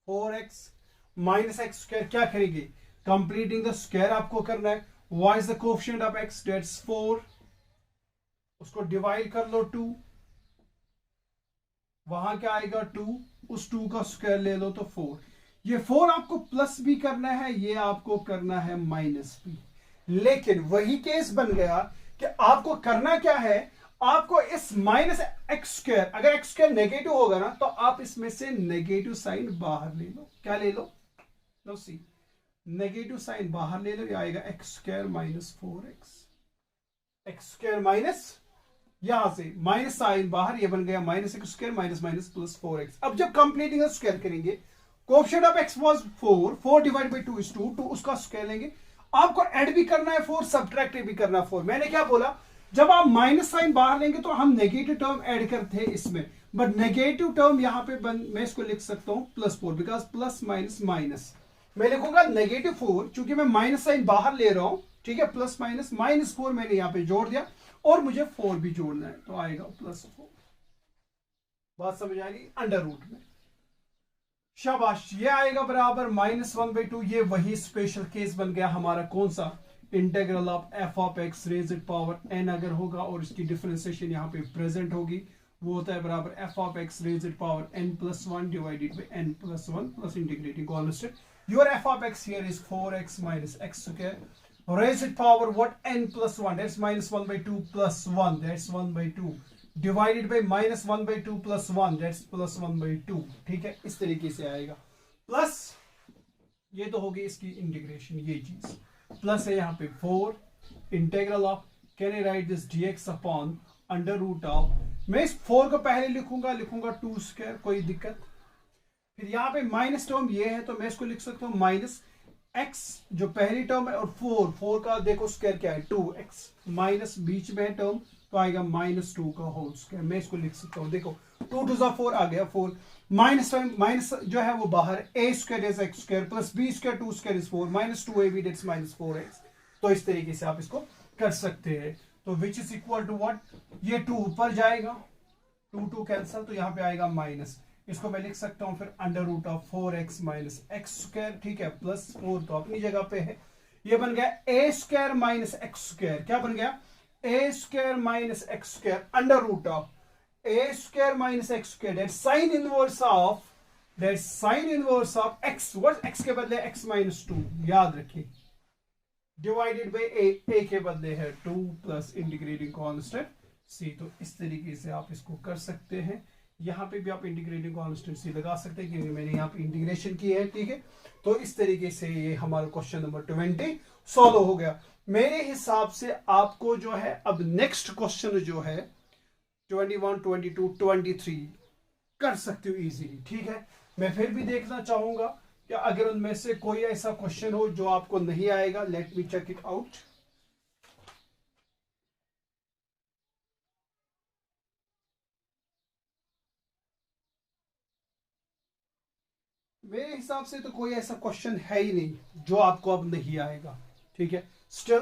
4x - x², क्या करेंगे कंप्लीटिंग द स्क्वायर आपको करना है, what is the coefficient of x, that's 4, उसको डिवाइड कर लो 2, वहां क्या आएगा 2, उस 2 का स्क्वायर ले लो तो 4, ये 4 आपको प्लस भी करना है, ये आपको करना है माइनस भी, लेकिन वही केस बन गया कि आपको करना क्या है, आपको इस माइनस एक्स स्क्वायर, अगर एक्स स्क्वायर नेगेटिव होगा ना तो आप इसमें से नेगेटिव साइन बाहर ले लो। क्या ले लो? लो सी, नेगेटिव साइन बाहर ले लो, ये आएगा x square minus 4x, x square minus, यहां से माइनस साइन बाहर, ये बन गया minus x square minus minus plus 4x। अब जब कंप्लीटिंग स्क्वायर करेंगे, coefficient of x was 4, 4 divide by 2 is 2, तो उसका स्क्वायर लेंगे। आपको ऐड भी करना है 4, सब्ट्रैक्ट भी करना है 4। मैंने क्या बोला, जब आप माइनस साइन बाहर लेंगे तो हम नेगेटिव टर्म ऐड करते हैं इसमें, बट नेगेटिव टर्म यहां पे मैं इसको लिख सकता हूं plus 4, because plus minus minus, मैं लिखूंगा नेगेटिव 4, चूंकि मैं माइनस साइन बाहर ले रहा हूं, ठीक है, प्लस माइनस माइनस 4 मैंने यहां पे जोड़ दिया, और मुझे 4 भी जोड़ना है, तो आएगा प्लस 4। बात समझ आ रही? अंडर रूट में, शाबाश, ये आएगा बराबर -1/2। ये वही स्पेशल केस बन गया हमारा, कौन सा? Integral of f of x raised power n अगर होगा और इसकी डिफरेंशिएशन यहाँ पे प्रेजेंट होगी, वो होता है बराबर f of x raised power n+1 divided by n+1 plus integrating constant. Your F of x here is 4x minus x square raised power what n+1, that's -1/2 plus 1, that's 1/2 divided by -1/2 plus 1, that's plus 1/2। ठीक है, इस तरीके से आएगा। Plus ये तो होगी इसकी इंटीग्रेशन, ये चीज प्लस है यहाँ पे 4 integral of, can I write this dx upon under root of, मैं इस 4 को पहले लिखूंगा 2 स्क्वायर, कोई दिक्कत। फिर यहाँ पे माइनस टर्म ये है तो मैं इसको लिख सकता हूँ माइनस x जो पहली टर्म है, और 4 का देखो स्क्वायर क्या है 2x, माइनस बीच में है टर्म तो आएगा -2 का होल स्क्वायर। मैं इसको लिख सकता हूं, देखो 2 2 4 आ गया 4, माइनस माइनस जो है वो बाहर, a square is x square plus b square 2 square is 4 -2ab that's -4x। तो इस तरीके से आप इसको कर सकते हैं। तो which is equal to what, ये 2 ऊपर जाएगा, 2 कैंसिल, तो यहाँ पे आएगा माइनस, इसको मैं लिख सकता हूं फिर under root of 4x minus x square, ठीक है, प्लस 4 तो अपनी जगह पे है। ये बन गया a square minus x square, क्या बन गया? a square minus x square under root of a square minus x square, that sine inverse of, that sine inverse of x, what x के बदले x माइनस 2, याद रखिए, divided by a के बदले है 2 प्लस इंटीग्रेटिंग कांस्टेंट c। तो इस तरीके से आप इसको कर सकते हैं। यहाँ पे भी आप इंटीग्रेटिंग कांस्टेंट सी लगा सकते हैं क्योंकि मैंने यहाँ पे इंटीग्रेशन की है, ठीक है। तो इस तरीके से ये हमारा क्वेश्चन नंबर 20 सॉल्व हो गया। मेरे हिसाब से आपको जो है अब नेक्स्ट क्वेश्चन जो है 21, 22, 23 कर सकते हो इजीली, ठीक है। मैं फिर भी देखना चाहूंगा कि अगर उनमें से कोई ऐसा क्वेश्चन हो जो आपको नहीं आएगा, let me check it out. मेरे हिसाब से तो कोई ऐसा क्वेश्चन है ही नहीं जो आपको अब नहीं आएगा, ठीक है। Still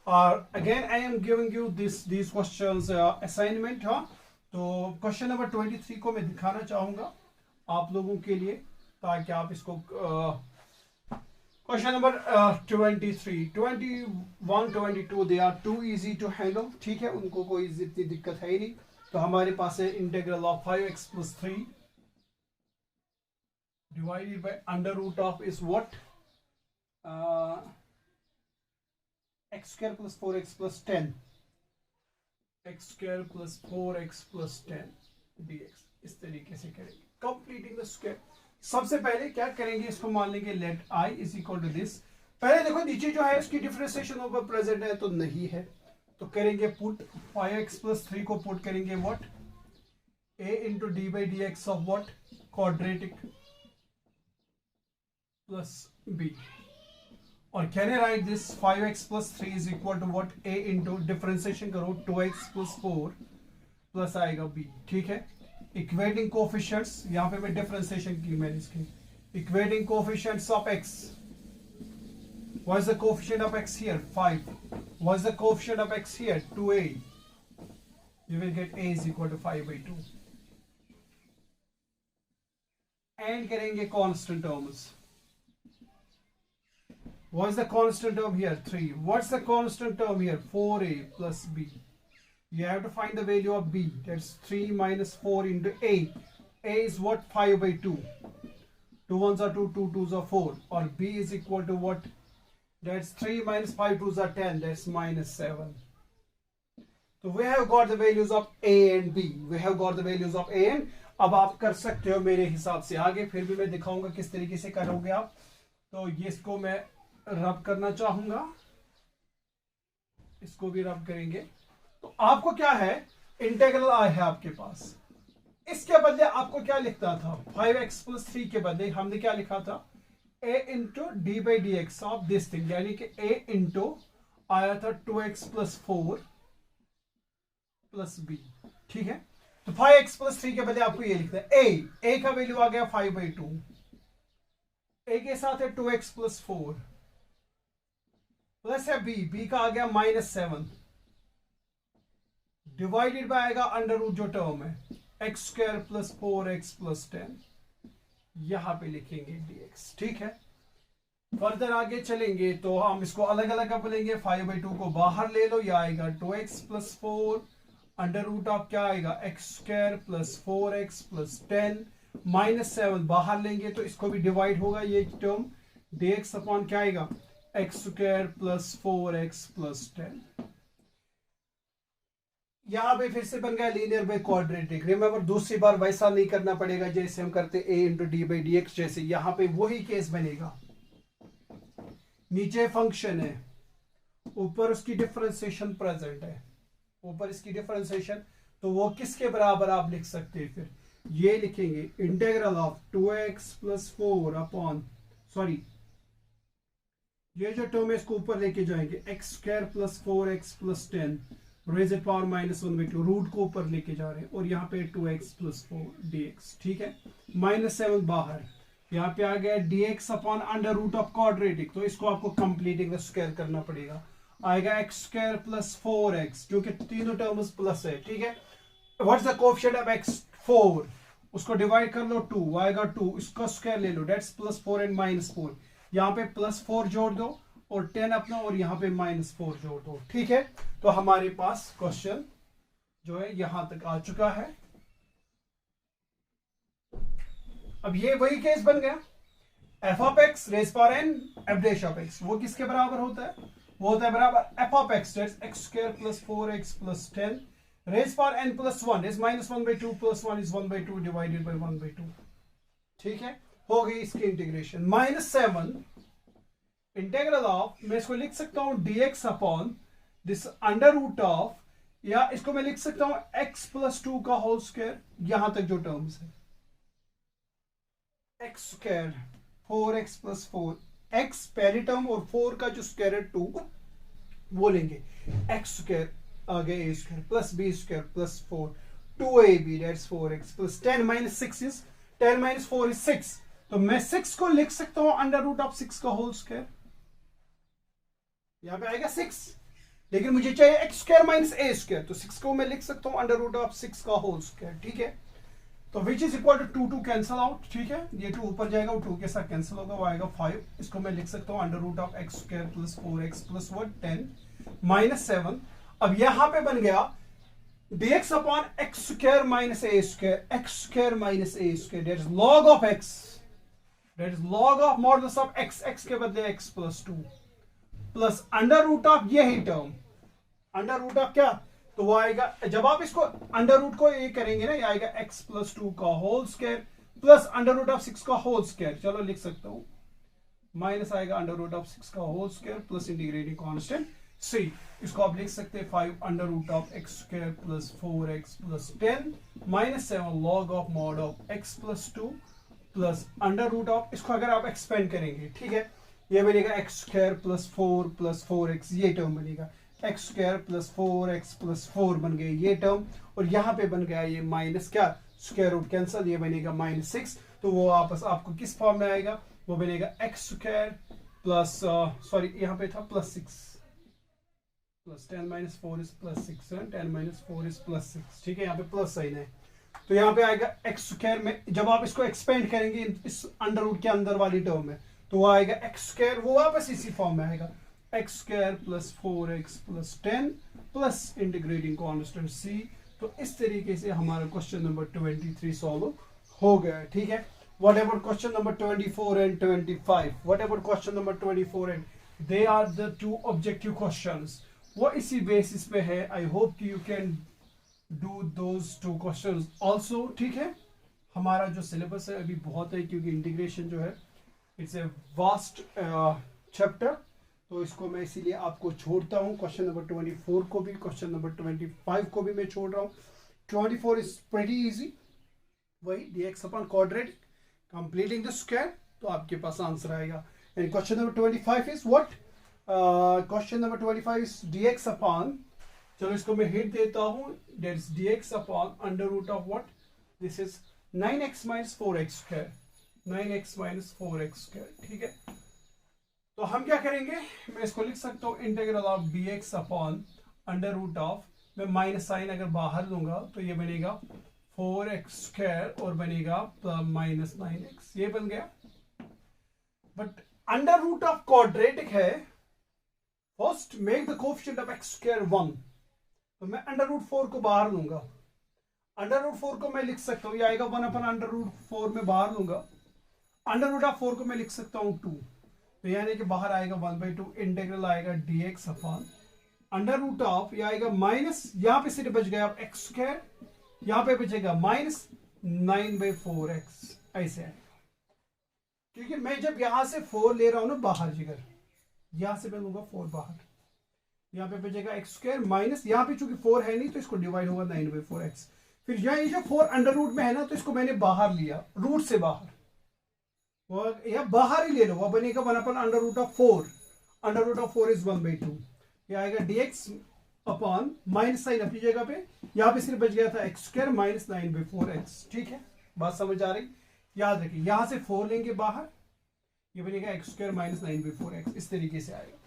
again I am giving you this questions assignment. हाँ, तो क्वेश्चन नंबर 23 को मैं दिखाना चाहूंगा आप लोगों के लिए ताकि आप इसको question number 23, 21, 22 they are too easy to handle, ठीक है, उनको कोई इतनी दिक्कत है ही नहीं। तो हमारे पास है integral of 5x plus 3 divided by under root of is what, x square plus 4x plus 10, x square plus 4x plus 10 dx। इस तरीके से करेंगे कंप्लीटिंग द स्क्वायर। सबसे पहले क्या करेंगे, इसको मान लेंगे let i is equal to this. पहले देखो नीचे जो है इसकी डिफरेंशिएशन ऊपर प्रेजेंट है तो नहीं है, तो करेंगे पुट 5x plus 3 को पुट करेंगे what, a into d by dx of what, quadratic plus b, और can I write this 5x plus 3 is equal to what, a into differentiation करो 2x plus 4 प्लस आएगा b, ठीक है। Equating coefficients, यहां पे मैं differentiation की मैंने इसकी, equating coefficients of x, what is the coefficient of x here, 5, what is the coefficient of x here, 2a, you will get a is equal to 5/2 and करेंगे constant terms. What is the constant term here? 3. What's the constant term here? 4a plus b. You have to find the value of b. That's 3 minus 4 into a. A is what? 5/2. 2 ones are 2, 2 twos are 4. Or b is equal to what? That's 3 minus 5 2s are 10. That's minus 7. So we have got the values of A and B. We have got the values of A and अब आप कर सकते हो मेरे हिसाब से आगे, फिर भी मैं दिखाऊंगा किस तरीके से करोगे आप। तो ये इसको मैं रब करना चाहूंगा, इसको भी रब करेंगे। तो आपको क्या है, इंटेग्रल आई है आपके पास, इसके बदले आपको क्या लिखता था, 5x प्लस 3 के बदले हमने क्या लिखा था, a into d by d x of this thing, यानी कि a इंटू आया था 2x प्लस 4 प्लस b। ठीक है, तो 5x प्लस 3 के बदले आपको ये लिखना है, a का वैल्यू आ गया 5/2, a के साथ है 2x प्लस 4 प्लस है b का आ गया -7 डिवाइडेड बाय आएगा अंडर रूट जो टर्म है x square plus 4x plus 10, यहां पे लिखेंगे dx। ठीक है, फर्दर आगे चलेंगे तो हम इसको अलग अलग अब लेंगे, 5/2 को बाहर ले लो, यह आएगा 2x plus 4 under root of क्या आएगा x square plus 4x plus 10 -7 बाहर लेंगे तो इसको भी डिवाइड होगा ये टर्म, dx अपॉन क्या आएगा x square plus 4x plus 10। यहां पे फिर से बन गया लीनियर बाय क्वाड्रेटिक। रिमेंबर दूसरी बार वैसा नहीं करना पड़ेगा जैसे हम करते a into d by d x, जैसे यहां पे वही केस बनेगा। नीचे फंक्शन है, ऊपर उसकी डिफरेंशिएशन प्रेजेंट है, ऊपर इसकी डिफरेंशिएशन, तो वो किसके बराबर आप लिख सकते हैं, फिर ये लिखेंगे integral of 2x plus 4 upon, sorry ये जो टर्म है इसको ऊपर लेके जाएंगे, x square plus 4x plus 10 raise power -1/2, root को ऊपर लेके जा रहे हैं, और यहाँ पे 2x प्लस 4 dx। ठीक है, -7 बाहर, यहाँ पे आ गया dx upon under root of quadratic, तो इसको आपको कंप्लीटिंग स्क्वायर करना पड़ेगा, आएगा एक्स स्क्वायर प्लस 4x, क्योंकि तीनों टर्म्स प्लस है। ठीक है, what's the coefficient of x, 4, उसको डिवाइड कर लो 2 आएगा 2, इसका स्क्वायर ले लो, डेट्स प्लस 4 एंड -4, यहाँ पे प्लस 4 जोड़ दो और 10 अपना, और यहाँ पे -4 जोड़ दो। ठीक है, तो हमारे पास क्वेश्चन जो है यहां तक आ चुका है। अब ये वही केस बन गया, f of x rays power n f dash of x, वो किसके बराबर होता है, वो होता है बराबर f of x, that's x square plus 4x plus 10 raise power n plus 1 is -1/2 plus 1 is 1/2 divided by 1/2। ठीक है, हो गई इसकी इंटीग्रेशन। -7 इंटीग्रल ऑफ, मैं इसको लिख सकता हूं dx upon this under root of, या इसको मैं लिख सकता हूं x प्लस 2 का होल स्क्वायर, यहां तक जो टर्म्स है x square 4x plus 4, x पहली टर्म और 4 का जो स्क्वायर है 2 वो लेंगे, एक्स स्क्वायर आगे a square plus b square plus 4 2ab that's 4x plus 10 minus 6 is 10 minus 4 is 6, तो मैं 6 को लिख सकता हूं अंडर रूट ऑफ 6 का होल स्क्वायर, यहां पे आएगा 6, लेकिन मुझे चाहिए x square minus a square, तो 6 को मैं लिख सकता हूं अंडर रूट ऑफ 6 का होल स्क्वायर। ठीक है, तो which is equal to 2 cancel out. ठीक है, ये 2 ऊपर जाएगा, वो 2 के साथ कैंसिल होगा, वो आएगा 5, इसको मैं लिख सकता हूं under root of x square plus 4x plus 10 -7। अब यहां पे बन गया dx upon x square minus a square, x square minus a square, that is log of x, that is log of modulus of x, x के बदले x plus 2 plus under root of यही term, under root of क्या, तो वो आएगा, जब आप इसको अंडर रूट को ये करेंगे ना, ये आएगा x प्लस 2 का whole square plus under root of 6 का होल स्क्वायर, चलो लिख सकता हूं, माइनस आएगा अंडर रूट ऑफ 6 का whole square plus integrating constant c, इसको आप लिख सकते हैं 5 under root of x square plus 4x plus 10 -7 log of mod of x plus 2 plus under root of, इसको अगर आप एक्सपेंड करेंगे, ठीक है, ये बनेगा x square plus 4 plus 4x, ये टर्म बनेगा x square plus 4x plus 4 बन गए ये टर्म, और यहां पे बन गया ये माइनस क्या, स्क्वायर रूट कैंसल, ये बनेगा -6, तो वो वापस आपको किस फॉर्म में आएगा, वो बनेगा एक्स स्क्वायर प्लस सॉरी यहाँ पे था plus 6 plus 10 minus 4 is plus 6 and 10 minus 4 is plus 6। ठीक है, यहाँ पे प्लस साइन है, तो यहाँ पे आएगा एक्स स्क्वायर में, जब आप इसको एक्सपेंड करेंगे इस अंडर रूट के अंदर वाली टर्म में, तो वो आएगा एक्स स्क्वायर, वो वापस इसी फॉर्म में आएगा x square plus 4x plus 10 plus integrating constant c। तो इस तरीके से हमारा क्वेश्चन नंबर 23 सॉल्व हो गया। ठीक है, what about question number 24 and 25, what about question number 24 and they are the two objective questions, वो इसी बेसिस पे है। आई होप कि you can do those two questions also. ठीक है, हमारा जो सिलेबस है अभी बहुत है, क्योंकि इंटीग्रेशन जो है इट्स ए वास्ट चैप्टर, तो इसको मैं इसीलिए आपको छोड़ता हूँ। क्वेश्चन नंबर 24 को भी, क्वेश्चन नंबर 25 को भी मैं छोड़ रहा हूँ। 24 इज प्रीटी इजी, वही dx upon quadratic completing the square, तो आपके पास आंसर आएगा। And question number 25 is what, question number 25 is dx upon, चलो इसको मैं हिट देता हूँ, that is dx upon under root of what, this is 9x minus 4x square, 9x minus 4x square. ठीक है, तो हम क्या करेंगे, मैं इसको लिख सकता हूँ integral of dx upon under root of, मैं माइनस साइन अगर बाहर लूंगा तो ये बनेगा 4x स्क्वायर और बनेगा माइनस 9x, ये बन गया। But under root of quadratic है, first make the coefficient of x square 1, तो मैं अंडर रूट 4 को बाहर लूंगा। अंडर रूट 4 को मैं लिख सकता हूँ, ये आएगा 1 अपन अंडर रूट 4 में बाहर लूंगा। अंडर रूट ऑफ 4 को मैं लिख सकता हूँ 2, तो यानी कि बाहर आएगा 1/2, इंटीग्रल आएगा dx upon under root of, ये आएगा माइनस, यहां पे सिर्फ बच गया अब x स्क्वायर, यहां पे बचेगा माइनस 9/4x, ऐसे आएगा। क्योंकि मैं जब यहां से 4 ले रहा हूं ना बाहर, जिगर यहां से मैं लूंगा 4 बाहर, यहां पे बचेगा x स्क्वायर माइनस, यहां पे चूंकि 4 है नहीं तो इसको डिवाइड होगा 9/4x। फिर यहाँ ये जो 4 अंडर रूट में है ना, तो इसको मैंने बाहर लिया, रूट से बाहर, या बाहर ही ले लो, वह बनेगा 1 upon under root of 4, under root of 4 is 1/2, ये आएगा dx अपॉन माइनस साइन अपनी जगह पे, यहां पे सिर्फ बच गया था x स्क्वायर माइनस 9/4x। ठीक है, बात समझ आ रही, याद रखिए यहां से 4 लेंगे बाहर, ये बनेगा x स्क्वायर माइनस 9/4x, इस तरीके से आएगा।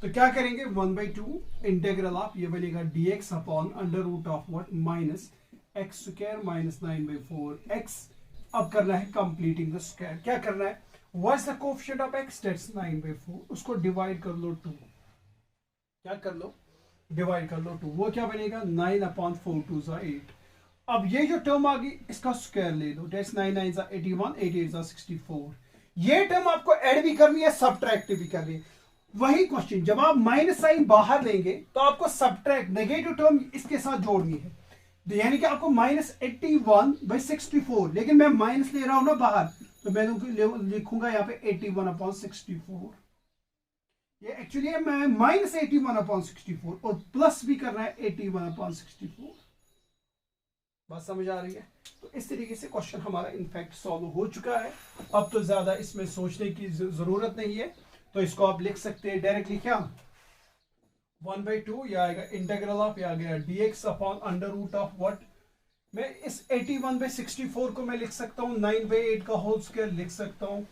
तो क्या करेंगे, 1/2 इंटीग्रल ऑफ, ये बनेगा dx upon under root of what, minus x square minus 9/4x। अब करना है कंप्लीटिंग द स्क्वायर, क्या करना है, what is the coefficient of x, that's 9/4, उसको डिवाइड कर लो 2, क्या कर लो, डिवाइड कर लो 2, वो क्या बनेगा 9/4 2 = 8। अब ये जो टर्म आ गई इसका स्क्वायर ले लो, दैट्स 9 9 = 81, 88 = 64। ये टर्म आपको ऐड भी करनी है, सब्ट्रैक्ट भी करनी है। वही क्वेश्चन, जब आप माइनस साइन बाहर लेंगे तो आपको सब्ट्रैक्ट नेगेटिव टर्म इसके साथ जोड़नी है, यानी कि आपको माइनस 81/64, लेकिन मैं माइनस ले रहा हूं ना बाहर, तो मैं लिखूंगा यहाँ पे 81/64। ये एक्चुअली मैं माइनस 81/64 और प्लस भी करना है 81/64। बात समझ आ रही है? तो इस तरीके से क्वेश्चन हमारा इनफैक्ट सॉल्व हो चुका है। अब तो ज्यादा इसमें सोचने की जरूरत नहीं है, तो इसको आप लिख सकते हैं डायरेक्टली, क्या 1/2, यह आएगा इंटीग्रल ऑफ, यह आ गया dx upon under root of what, मैं इस 81/64 को मैं लिख सकता हूं 9/8 का होल स्क्वायर लिख सकता हूं।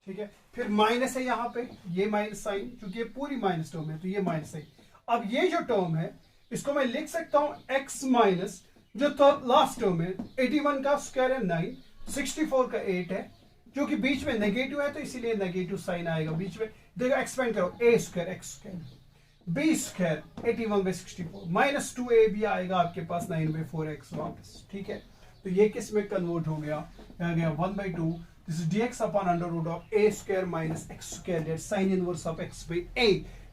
ठीक है, फिर माइनस है यहाँ पे, ये माइनस साइन, क्योंकि ये पूरी माइनस टर्म है तो ये माइनस है। अब ये जो टर्म है इसको मैं लिख सकता हूं x माइनस जो तो लास्ट टर्म है, 81 का स्क्वायर है 9, 64 का 8 है, क्योंकि बीच में नेगेटिव है तो इसीलिए नेगेटिव साइन आएगा बीच में। देखो एक्सपेंड करो, a square x square b square 81/64 minus 2a भी आएगा आपके पास 9/4x वापस। ठीक है, तो ये किस में कन्वर्ट हो गया, आ गया 1/2, this is dx upon under root of a square minus x square, that's sine inverse of x by a,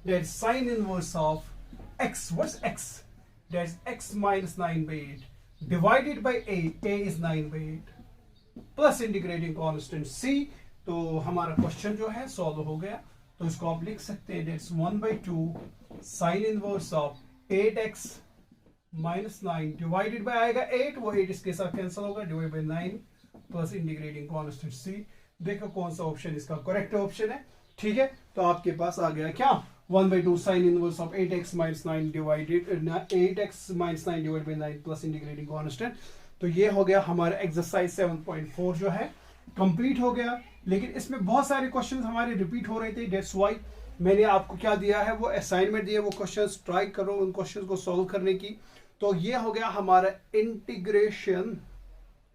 that's sine inverse of x, what's x, that's x minus 9/8 divided by a is 9/8 plus integrating constant c। तो हमारा question जो है solve हो गया, तो इसको आप लिख सकते हैं that's 1/2 sine inverse of 8x minus 9 divided by आएगा 8, वो 8 इसके साथ कैंसिल होगा, divide by 9 plus integrating constant c। देखो कौन सा ऑप्शन इसका करेक्ट ऑप्शन है। ठीक है, तो आपके पास आ गया क्या 1/2 sign inverse of 8x minus 9 divided 8x minus 9 divide by 9 plus integrating constant. तो ये हो गया हमारा एक्सरसाइज 7.4 जो है कंप्लीट हो गया। लेकिन इसमें बहुत सारे क्वेश्चंस हमारे रिपीट हो रहे थे, दैट्स व्हाई मैंने आपको क्या दिया है, वो असाइनमेंट दिया, वो क्वेश्चंस ट्राई करो उन क्वेश्चंस को सॉल्व करने की। तो ये हो गया हमारा इंटीग्रेशन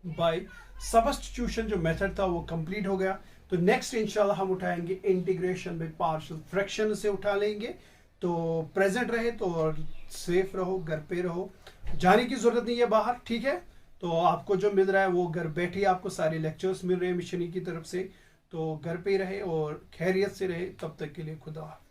बाय सब्स्टिट्यूशन जो मेथड था वो कंप्लीट हो गया। तो नेक्स्ट इंशाल्लाह हम उठाएंगे इंटीग्रेशन बाय पार्शियल फ्रैक्शन से उठा लेंगे। तो प्रेजेंट रहे तो और सेफ रहो, घर पे रहो, जाने की जरूरत नहीं है बाहर। ठीक है, तो आपको जो मिल रहा है वो घर बैठे आपको सारे लेक्चर्स मिल रहे हैं मिशनी की तरफ से। तो घर पे ही रहे और खैरियत से रहे। तब तक के लिए खुदा हाफिज़।